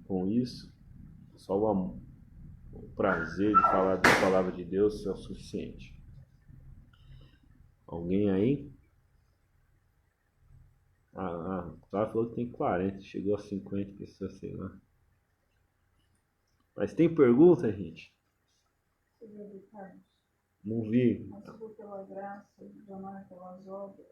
com isso. Só o prazer de falar da palavra de Deus é o suficiente. Alguém aí? O Clara falou que tem 40, chegou a 50 pessoas, sei lá. Mas tem pergunta, gente? Você viu, Carlos? Não vi. Mas foi pela graça, jamais pelas obras.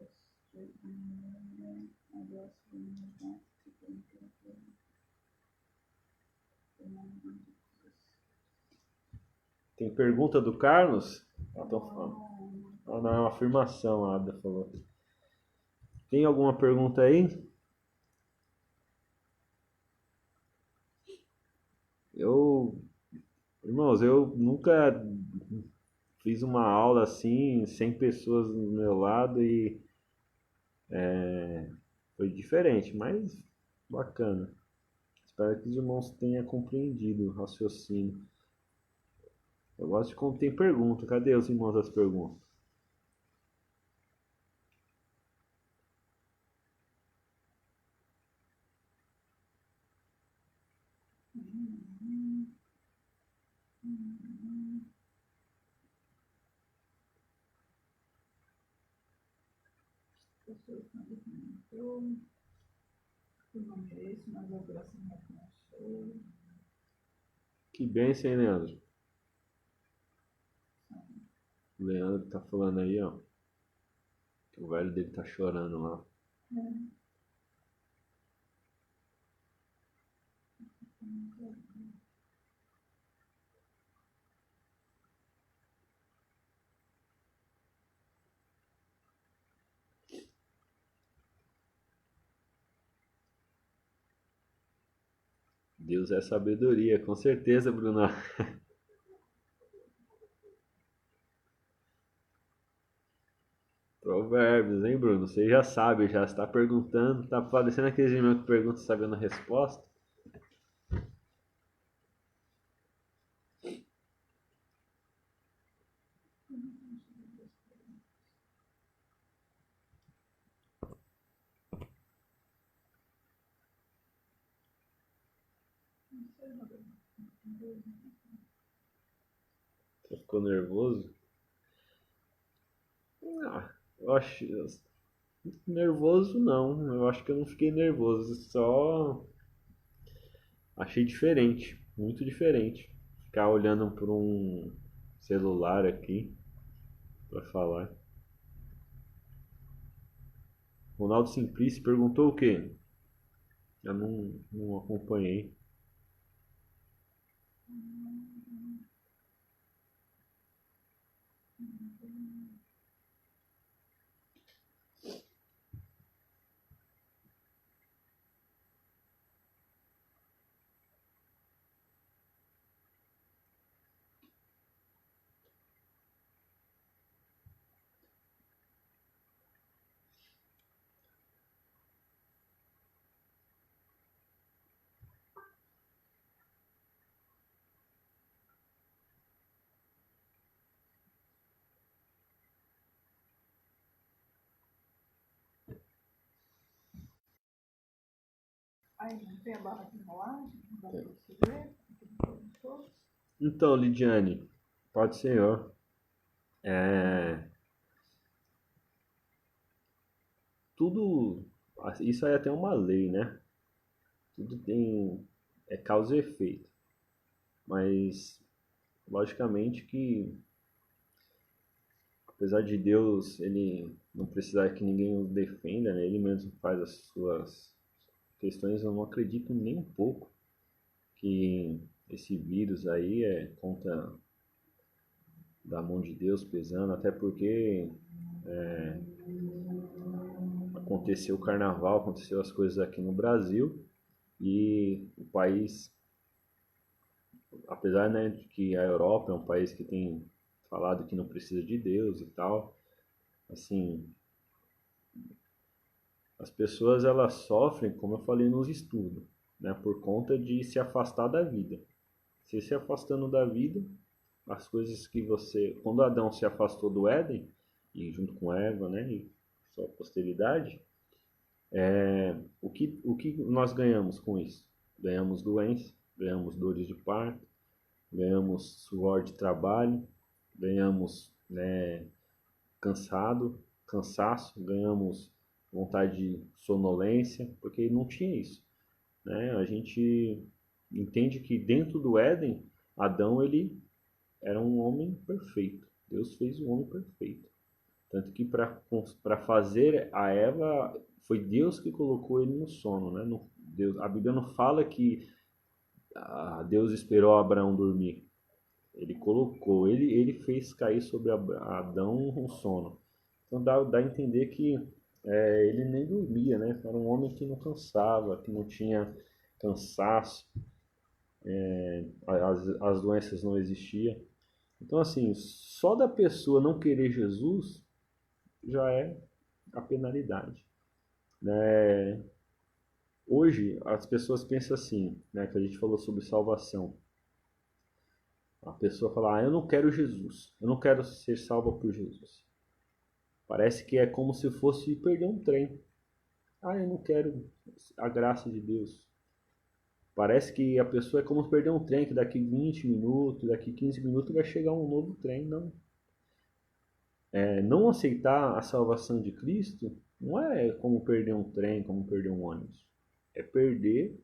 Tem pergunta do Carlos? Estão falando. Não, é uma afirmação, a Ada falou. Tem alguma pergunta aí? Irmãos, eu nunca fiz uma aula assim, 100 pessoas do meu lado e foi diferente, mas bacana. Espero que os irmãos tenham compreendido o raciocínio. Eu gosto de quando tem pergunta. Cadê os irmãos das perguntas? Pessoas estão dizendo, eu não mereço, mas a graça me alcançou. Que bênção, hein, Leandro? O Leandro tá falando aí, ó. Que o velho dele tá chorando lá. Deus é sabedoria, com certeza, Bruno. Provérbios, hein, Bruno? Você já sabe, já está perguntando, tá parecendo aqueles irmãos que perguntam sabendo a resposta. Você ficou nervoso? Ah, eu acho. Nervoso não, eu acho que eu não fiquei nervoso, só achei diferente, muito diferente. Ficar olhando para um celular aqui para falar. Ronaldo Simplício perguntou o quê? Eu não acompanhei. Aí não tem a barra de rolagem, não dá pra você ver, Então, Lidiane, pode ser, ó. É, tudo. Isso aí é até uma lei, né? Tudo tem. É causa e efeito. Mas, logicamente que, apesar de Deus, ele não precisar que ninguém o defenda, né? Ele mesmo faz as suas questões. Eu não acredito nem um pouco que esse vírus aí é conta da mão de Deus pesando, até porque aconteceu o carnaval, aconteceu as coisas aqui no Brasil e o país, apesar, né, de que a Europa é um país que tem falado que não precisa de Deus e tal, assim, as pessoas elas sofrem, como eu falei nos estudos, né, por conta de se afastar da vida. Se afastando da vida, as coisas que você, quando Adão se afastou do Éden e junto com Eva, né, e sua posteridade, o que nós ganhamos com isso? Ganhamos doença, ganhamos dores de parto, ganhamos suor de trabalho, ganhamos, né, cansaço, ganhamos vontade de sonolência, porque não tinha isso, né? A gente entende que dentro do Éden, Adão ele era um homem perfeito. Deus fez um homem perfeito. Tanto que para fazer a Eva, foi Deus que colocou ele no sono, né? Deus, a Bíblia não fala que Deus esperou Abraão dormir. Ele colocou, ele fez cair sobre Adão um sono. Então dá a entender que ele nem dormia, né? Era um homem que não cansava, que não tinha cansaço, as doenças não existiam. Então, assim, só da pessoa não querer Jesus já é a penalidade, né? Hoje as pessoas pensam assim, né? Que a gente falou sobre salvação. A pessoa fala, eu não quero Jesus, eu não quero ser salva por Jesus. Parece que é como se fosse perder um trem. Eu não quero a graça de Deus. Parece que a pessoa é como perder um trem, que daqui 20 minutos, daqui 15 minutos vai chegar um novo trem. Não. Não aceitar a salvação de Cristo não é como perder um trem, como perder um ônibus. É perder,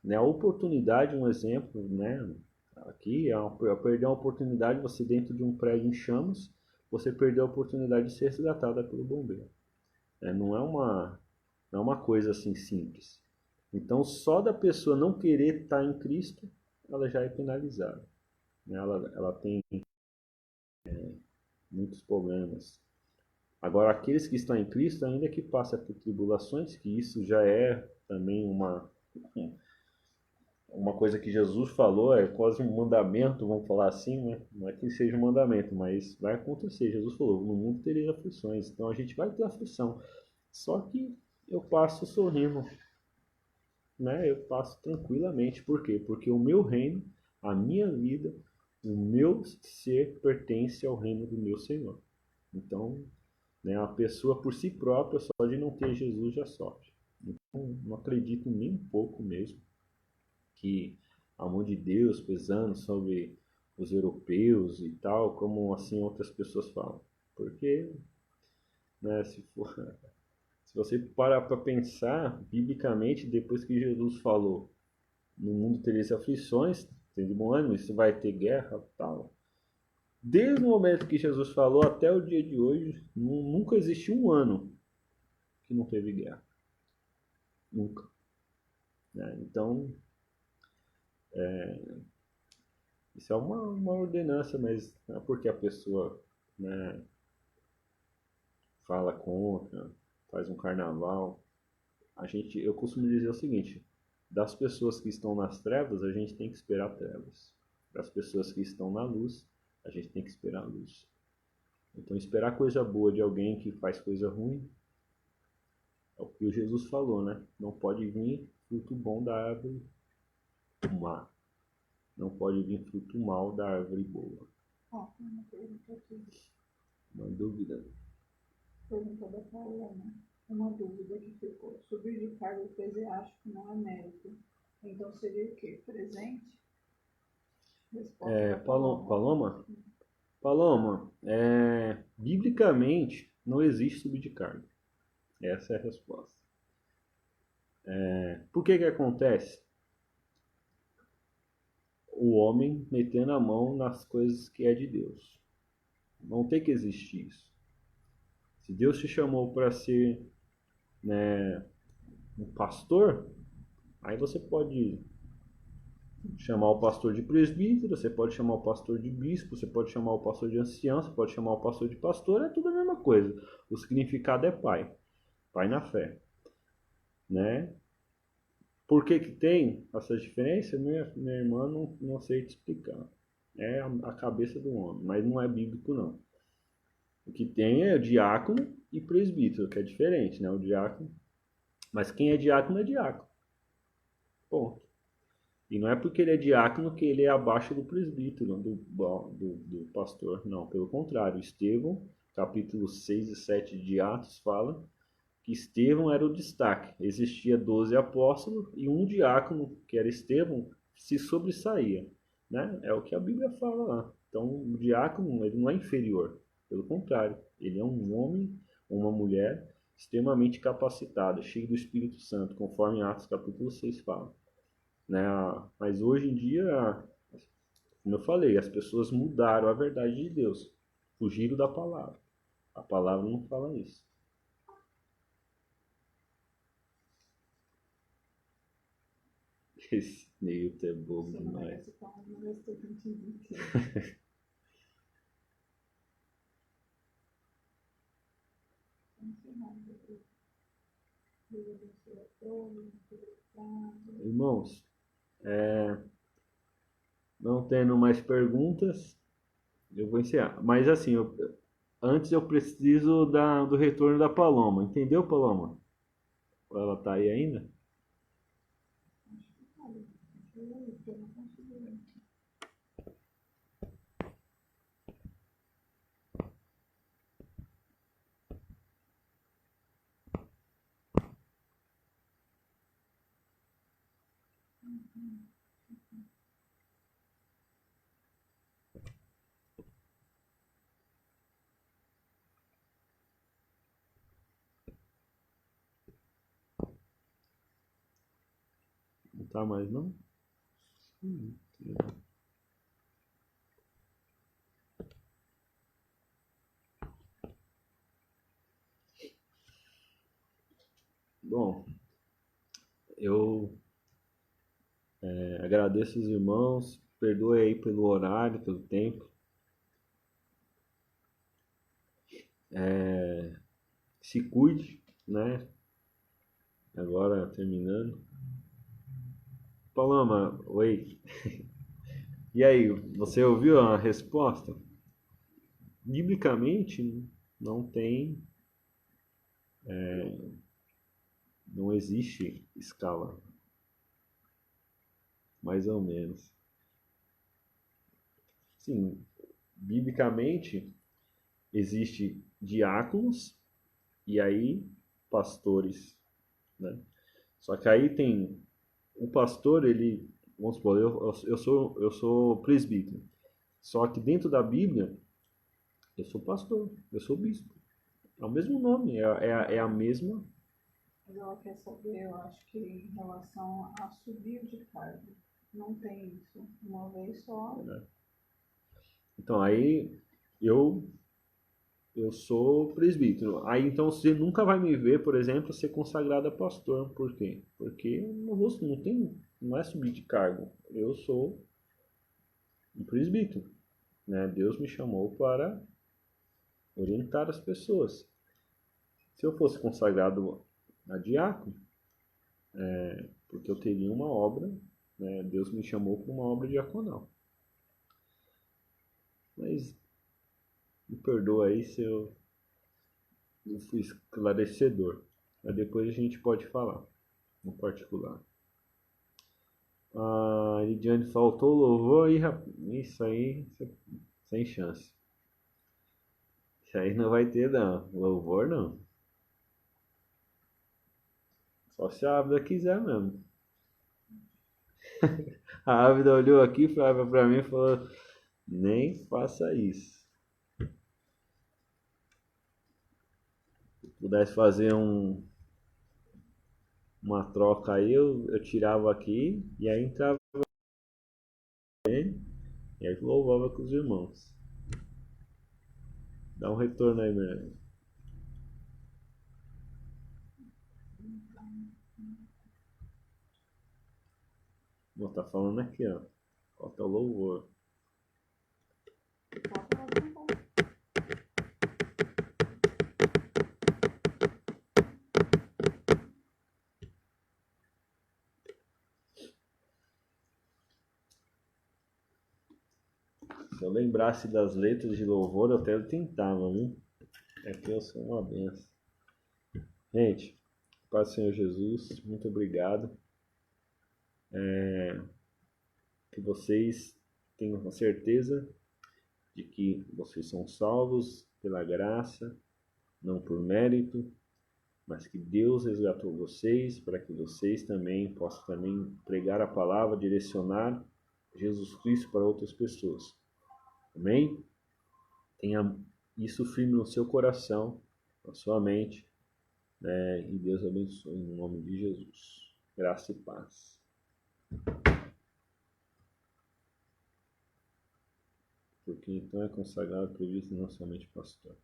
né, a oportunidade, um exemplo, né, aqui é perder a oportunidade, você dentro de um prédio em chamas, você perdeu a oportunidade de ser resgatada pelo bombeiro. Não é uma coisa assim simples. Então, só da pessoa não querer estar em Cristo, ela já é penalizada, né? Ela tem muitos problemas. Agora, aqueles que estão em Cristo, ainda que passem por tribulações, que isso já é também uma coisa que Jesus falou, é quase um mandamento, vamos falar assim, né? Não é que seja um mandamento, mas vai acontecer. Jesus falou, no mundo tereis aflições, então a gente vai ter aflição. Só que eu passo sorrindo, né? Eu passo tranquilamente. Por quê? Porque o meu reino, a minha vida, o meu ser pertence ao reino do meu Senhor. Então, né, a pessoa por si própria, só de não ter Jesus, já sofre. Então, não acredito nem um pouco mesmo que a mão de Deus pesando sobre os europeus e tal, como assim outras pessoas falam. Porque, né, se você parar para pensar, biblicamente, depois que Jesus falou, no mundo tereis aflições, tem de bom ânimo, isso vai ter guerra e tal. Desde o momento que Jesus falou até o dia de hoje, nunca existiu um ano que não teve guerra. Nunca. Né? Então, isso é uma ordenança, mas não é porque a pessoa, né, fala contra, faz um carnaval. Eu costumo dizer o seguinte: das pessoas que estão nas trevas, a gente tem que esperar trevas. Das pessoas que estão na luz, a gente tem que esperar luz. Então, esperar coisa boa de alguém que faz coisa ruim é o que o Jesus falou, né? Não pode vir fruto bom da árvore má. Não pode vir fruto mal da árvore boa. Ó, uma pergunta aqui. Uma dúvida. Pergunta da Paulana. Uma dúvida que ficou. Subjugar o eclesiástico não é mérito. Então seria o quê? Presente? Resposta da Paloma. Paloma? Paloma, biblicamente não existe subcargo. Essa é a resposta. Por que acontece? O homem metendo a mão nas coisas que é de Deus. Não tem que existir isso. Se Deus te chamou para ser, né, um pastor, aí você pode chamar o pastor de presbítero, você pode chamar o pastor de bispo, você pode chamar o pastor de ancião, você pode chamar o pastor de pastor, é tudo a mesma coisa. O significado é pai, pai na fé, né? Por que tem essa diferença? Minha irmã não sei te explicar. É a cabeça do homem, mas não é bíblico não. O que tem é diácono e presbítero, que é diferente, né? O diácono, mas quem é diácono é diácono. Ponto. E não é porque ele é diácono que ele é abaixo do presbítero, do pastor. Não, pelo contrário. Estevão, capítulo 6 e 7 de Atos, fala que Estevão era o destaque. Existia 12 apóstolos e um diácono, que era Estevão, se sobressaía. Né? É o que a Bíblia fala lá. Então, o diácono ele não é inferior. Pelo contrário, ele é um homem, uma mulher extremamente capacitada, cheio do Espírito Santo, conforme Atos capítulo 6 fala. Né? Mas hoje em dia, como eu falei, as pessoas mudaram a verdade de Deus, fugiram da palavra. A palavra não fala isso. Esse Neilton é bobo Você não demais. merece falar, não merece ter sentido aqui. Irmãos, não tendo mais perguntas, eu vou encerrar. Mas assim, antes eu preciso do retorno da Paloma. Entendeu, Paloma? Ela tá aí ainda? Não tá mais, não? Hum. Bom, eu agradeço os irmãos, perdoe aí pelo horário, pelo tempo. Se cuide, né? Agora terminando. Paloma, oi. E aí, você ouviu a resposta? Biblicamente, não tem, não existe escala, mais ou menos. Sim, biblicamente existe diáconos e aí pastores, né? Só que aí tem o pastor, ele, vamos supor, eu sou presbítero. Só que dentro da Bíblia, eu sou pastor, eu sou bispo. É o mesmo nome, é a mesma. Mas ela quer saber, eu acho que em relação a subir de cargo. Não tem isso. Uma vez só. Então aí eu eu sou presbítero. Aí então você nunca vai me ver, por exemplo, ser consagrado a pastor. Por quê? Porque no rosto não tem, não é subir de cargo. Eu sou um presbítero, né? Deus me chamou para orientar as pessoas. Se eu fosse consagrado a diácono, porque eu teria uma obra, né? Deus me chamou para uma obra diaconal. Mas me perdoa aí se eu fui esclarecedor. Mas depois a gente pode falar no particular. A Lidiane faltou louvor e isso aí sem chance. Isso aí não vai ter não. Louvor não. Só se a Ávila quiser mesmo. A Ávila olhou aqui pra mim e falou: nem faça isso. Se pudesse fazer uma troca aí, eu tirava aqui e aí entrava e aí louvava com os irmãos. Dá um retorno aí, meu. Bom, tá falando aqui, ó. Falta o louvor. Se eu lembrasse das letras de louvor, eu até tentava, viu? É que eu sou uma benção. Gente, Pai do Senhor Jesus, muito obrigado. Que vocês tenham a certeza de que vocês são salvos pela graça, não por mérito, mas que Deus resgatou vocês para que vocês também possam também pregar a palavra, direcionar Jesus Cristo para outras pessoas. Amém? Tenha isso firme no seu coração, na sua mente, né? E Deus abençoe em nome de Jesus. Graça e paz. Porque então é consagrado, previsto não somente pastor.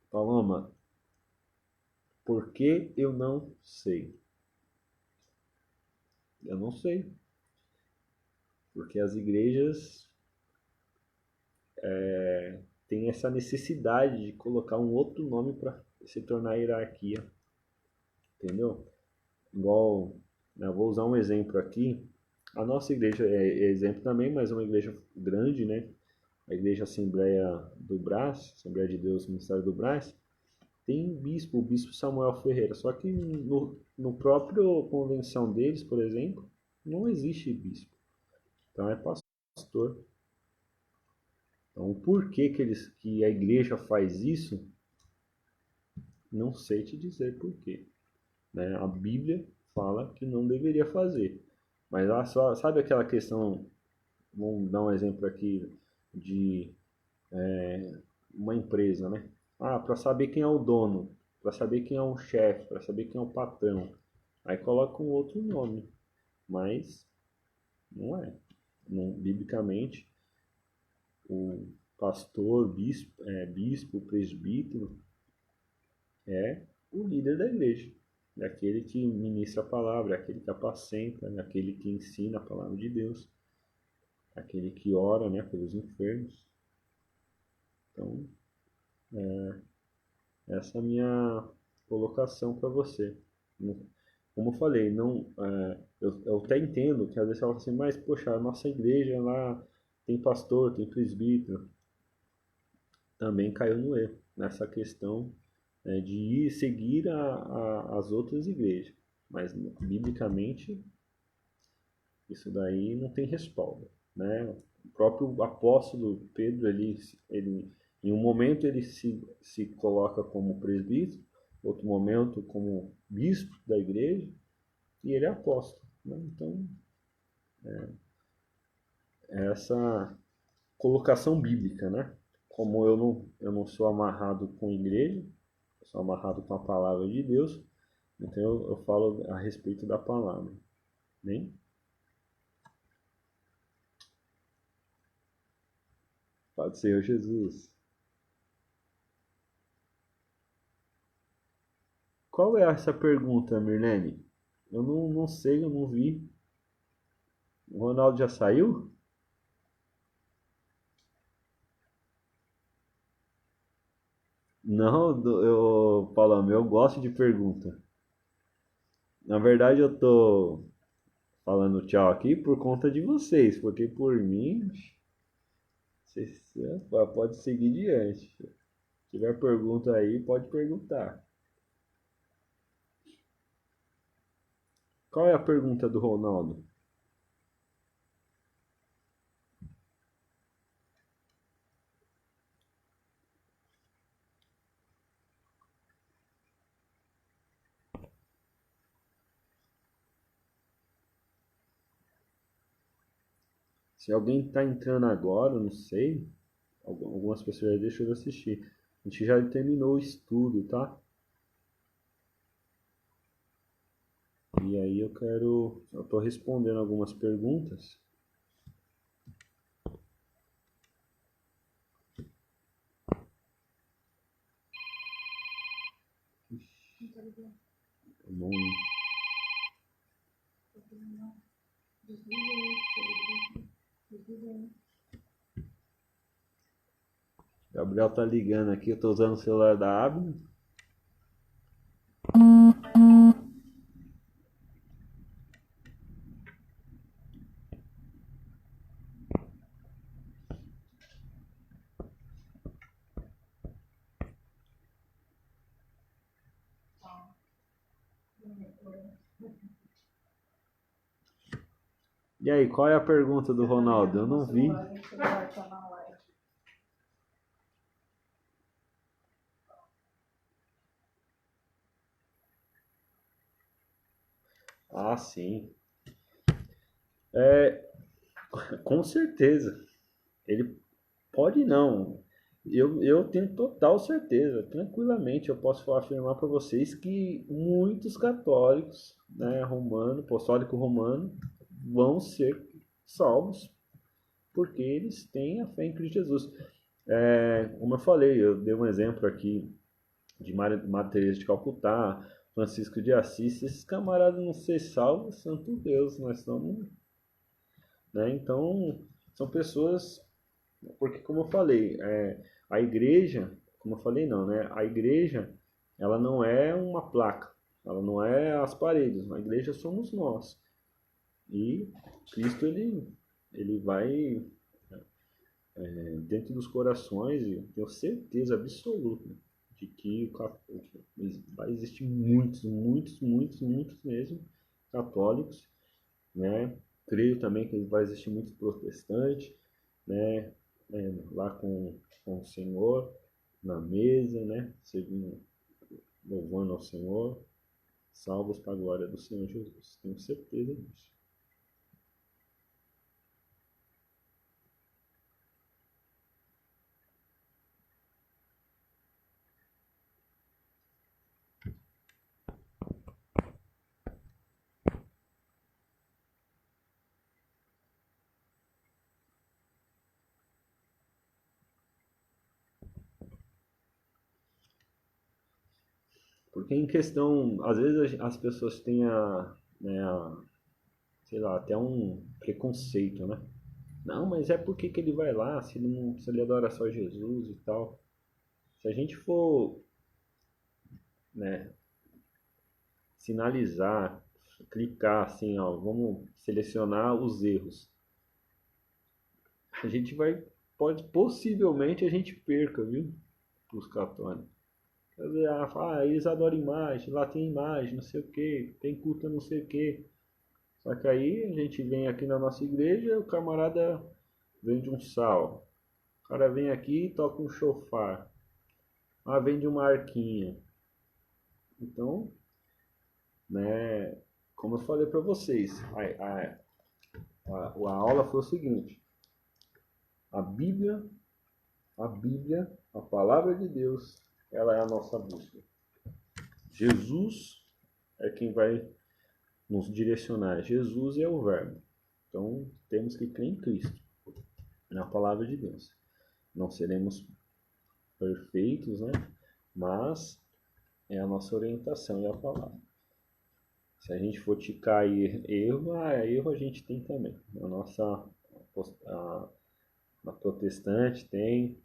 Paloma, por que eu não sei? Eu não sei. Porque as igrejas têm essa necessidade de colocar um outro nome para se tornar hierarquia. Entendeu? Igual, né, eu vou usar um exemplo aqui. A nossa igreja é exemplo também, mas é uma igreja grande, né? A igreja Assembleia do Brás, Assembleia de Deus, Ministério do Brás, tem bispo, o bispo Samuel Ferreira. Só que no próprio convenção deles, por exemplo, não existe bispo. Então é pastor. Então, por que que a igreja faz isso? Não sei te dizer por quê. Né? A Bíblia fala que não deveria fazer. Mas só, sabe aquela questão, vamos dar um exemplo aqui de uma empresa, né? Ah, para saber quem é o dono, para saber quem é o chefe, para saber quem é o patrão. Aí coloca um outro nome, mas não é. Não, biblicamente, o pastor, bispo, presbítero é o líder da igreja. É aquele que ministra a palavra, é aquele que apacenta, é aquele que ensina a palavra de Deus, é aquele que ora, né, pelos enfermos. Então, essa é a minha colocação para você. como eu falei, não, eu até entendo que às vezes você fala assim, mas poxa, a nossa igreja lá tem pastor, tem presbítero, também caiu no erro nessa questão de ir seguir as outras igrejas. Mas biblicamente isso daí não tem respaldo, né? O próprio apóstolo Pedro, em um momento ele se coloca como presbítero, outro momento como bispo da igreja, e ele é apóstolo, né? Então, é essa colocação bíblica, né? Como eu não sou amarrado com a igreja, eu sou amarrado com a palavra de Deus, então eu falo a respeito da palavra. Nem? Pode ser Jesus. Qual é essa pergunta, Mirlene? Eu não sei, eu não vi. O Ronaldo já saiu? Não, Paulo, eu gosto de pergunta. Na verdade, eu tô falando tchau aqui por conta de vocês, porque por mim, você pode seguir diante. Se tiver pergunta aí, pode perguntar. Qual é a pergunta do Ronaldo? Se alguém está entrando agora, não sei. Algumas pessoas já deixam de assistir. A gente já terminou o estudo, tá? E aí eu tô respondendo algumas perguntas. Não, Gabriel tá ligando aqui, eu tô usando o celular da Abner. E aí, qual é a pergunta do Ronaldo? Eu não vi. Ah, sim. É, com certeza. Ele pode não. Eu tenho total certeza, tranquilamente eu posso afirmar para vocês que muitos católicos, né, apostólico romano, vão ser salvos porque eles têm a fé em Cristo Jesus. Como eu falei, eu dei um exemplo aqui de Madre Teresa de Calcutá, Francisco de Assis. Se esses camaradas não ser salvos, santo Deus, nós estamos, né? Então, são pessoas, porque como eu falei, a igreja, como eu falei não, né? A igreja, ela não é uma placa, ela não é as paredes, a igreja somos nós. E Cristo, ele vai dentro dos corações, e eu tenho certeza absoluta de que vai existir muitos, muitos, muitos, muitos mesmo católicos, né? Creio também que vai existir muitos protestantes, né? Lá com o Senhor na mesa, né? Servindo, louvando ao Senhor, salvos para a glória do Senhor Jesus. Tenho certeza disso. Porque em questão, às vezes as pessoas têm sei lá, até um preconceito, né? Não, mas é porque que ele vai lá, se ele adora só Jesus e tal. Se a gente for, né, sinalizar, clicar assim, ó, vamos selecionar os erros. A gente possivelmente a gente perca, viu? Para os católicos. Quer dizer, eles adoram imagem, lá tem imagem, não sei o que, tem culto não sei o que. Só que aí a gente vem aqui na nossa igreja, o camarada vende um sal. O cara vem aqui e toca um chofar. Vende uma arquinha. Então, né, como eu falei para vocês, a aula foi o seguinte: a Bíblia, a palavra de Deus, ela é a nossa bússola. Jesus é quem vai nos direcionar. Jesus é o Verbo. Então, temos que crer em Cristo, na palavra de Deus. Não seremos perfeitos, né? Mas é a nossa orientação e a palavra. Se a gente for ticar erro, erro a gente tem também. Na protestante tem,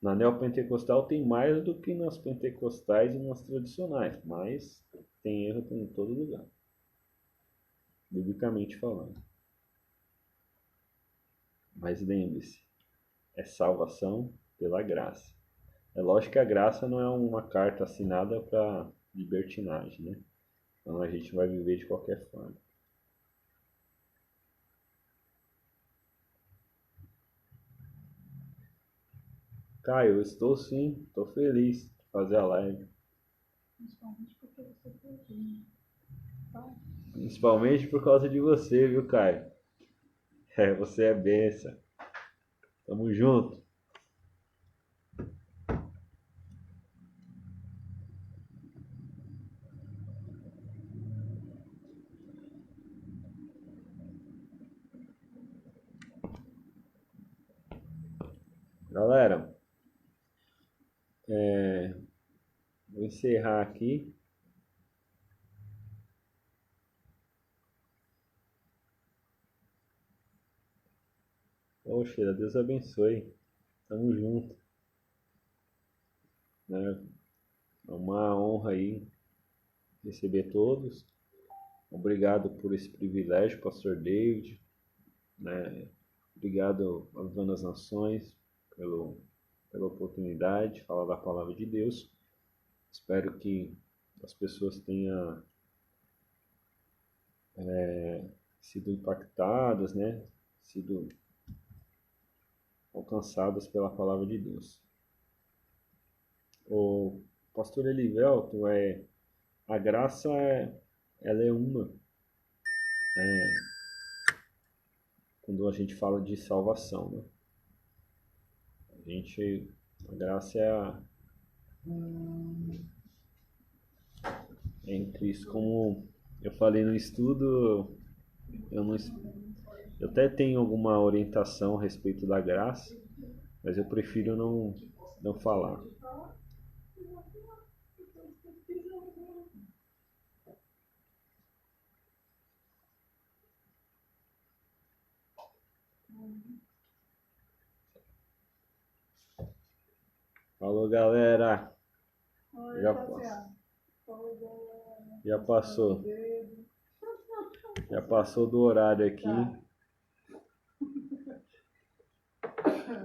na neopentecostal tem mais do que nas pentecostais e nas tradicionais, mas tem erro em todo lugar, biblicamente falando. Mas lembre-se, é salvação pela graça. É lógico que a graça não é uma carta assinada para libertinagem, né? Então a gente vai viver de qualquer forma. Caio, eu estou sim, estou feliz de fazer a live. Principalmente porque você pediu. Tá? Principalmente por causa de você, viu, Caio? Você é benção. Tamo junto. Galera, vou encerrar aqui. Poxa, Deus abençoe. Tamo junto. Né? É uma honra aí receber todos. Obrigado por esse privilégio, Pastor David. Né? Obrigado às Donas Nações pela oportunidade de falar da palavra de Deus. Espero que as pessoas tenham sido impactadas, né? Sido alcançadas pela palavra de Deus. O pastor Elivelto, a graça ela é uma. Quando a gente fala de salvação, né? A graça é em Cristo. Como eu falei no estudo, eu até tenho alguma orientação a respeito da graça, mas eu prefiro não falar. Falou, galera. Oi, Já passou. Já passou do horário aqui.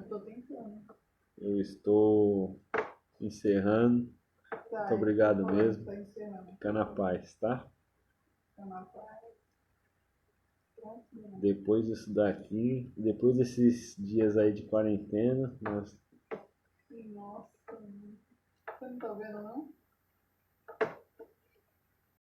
Tô tentando. Eu estou encerrando. Muito obrigado mesmo. Fica na paz, tá? Fica na paz. Depois disso daqui, depois desses dias aí de quarentena, Nossa, você não tá vendo não?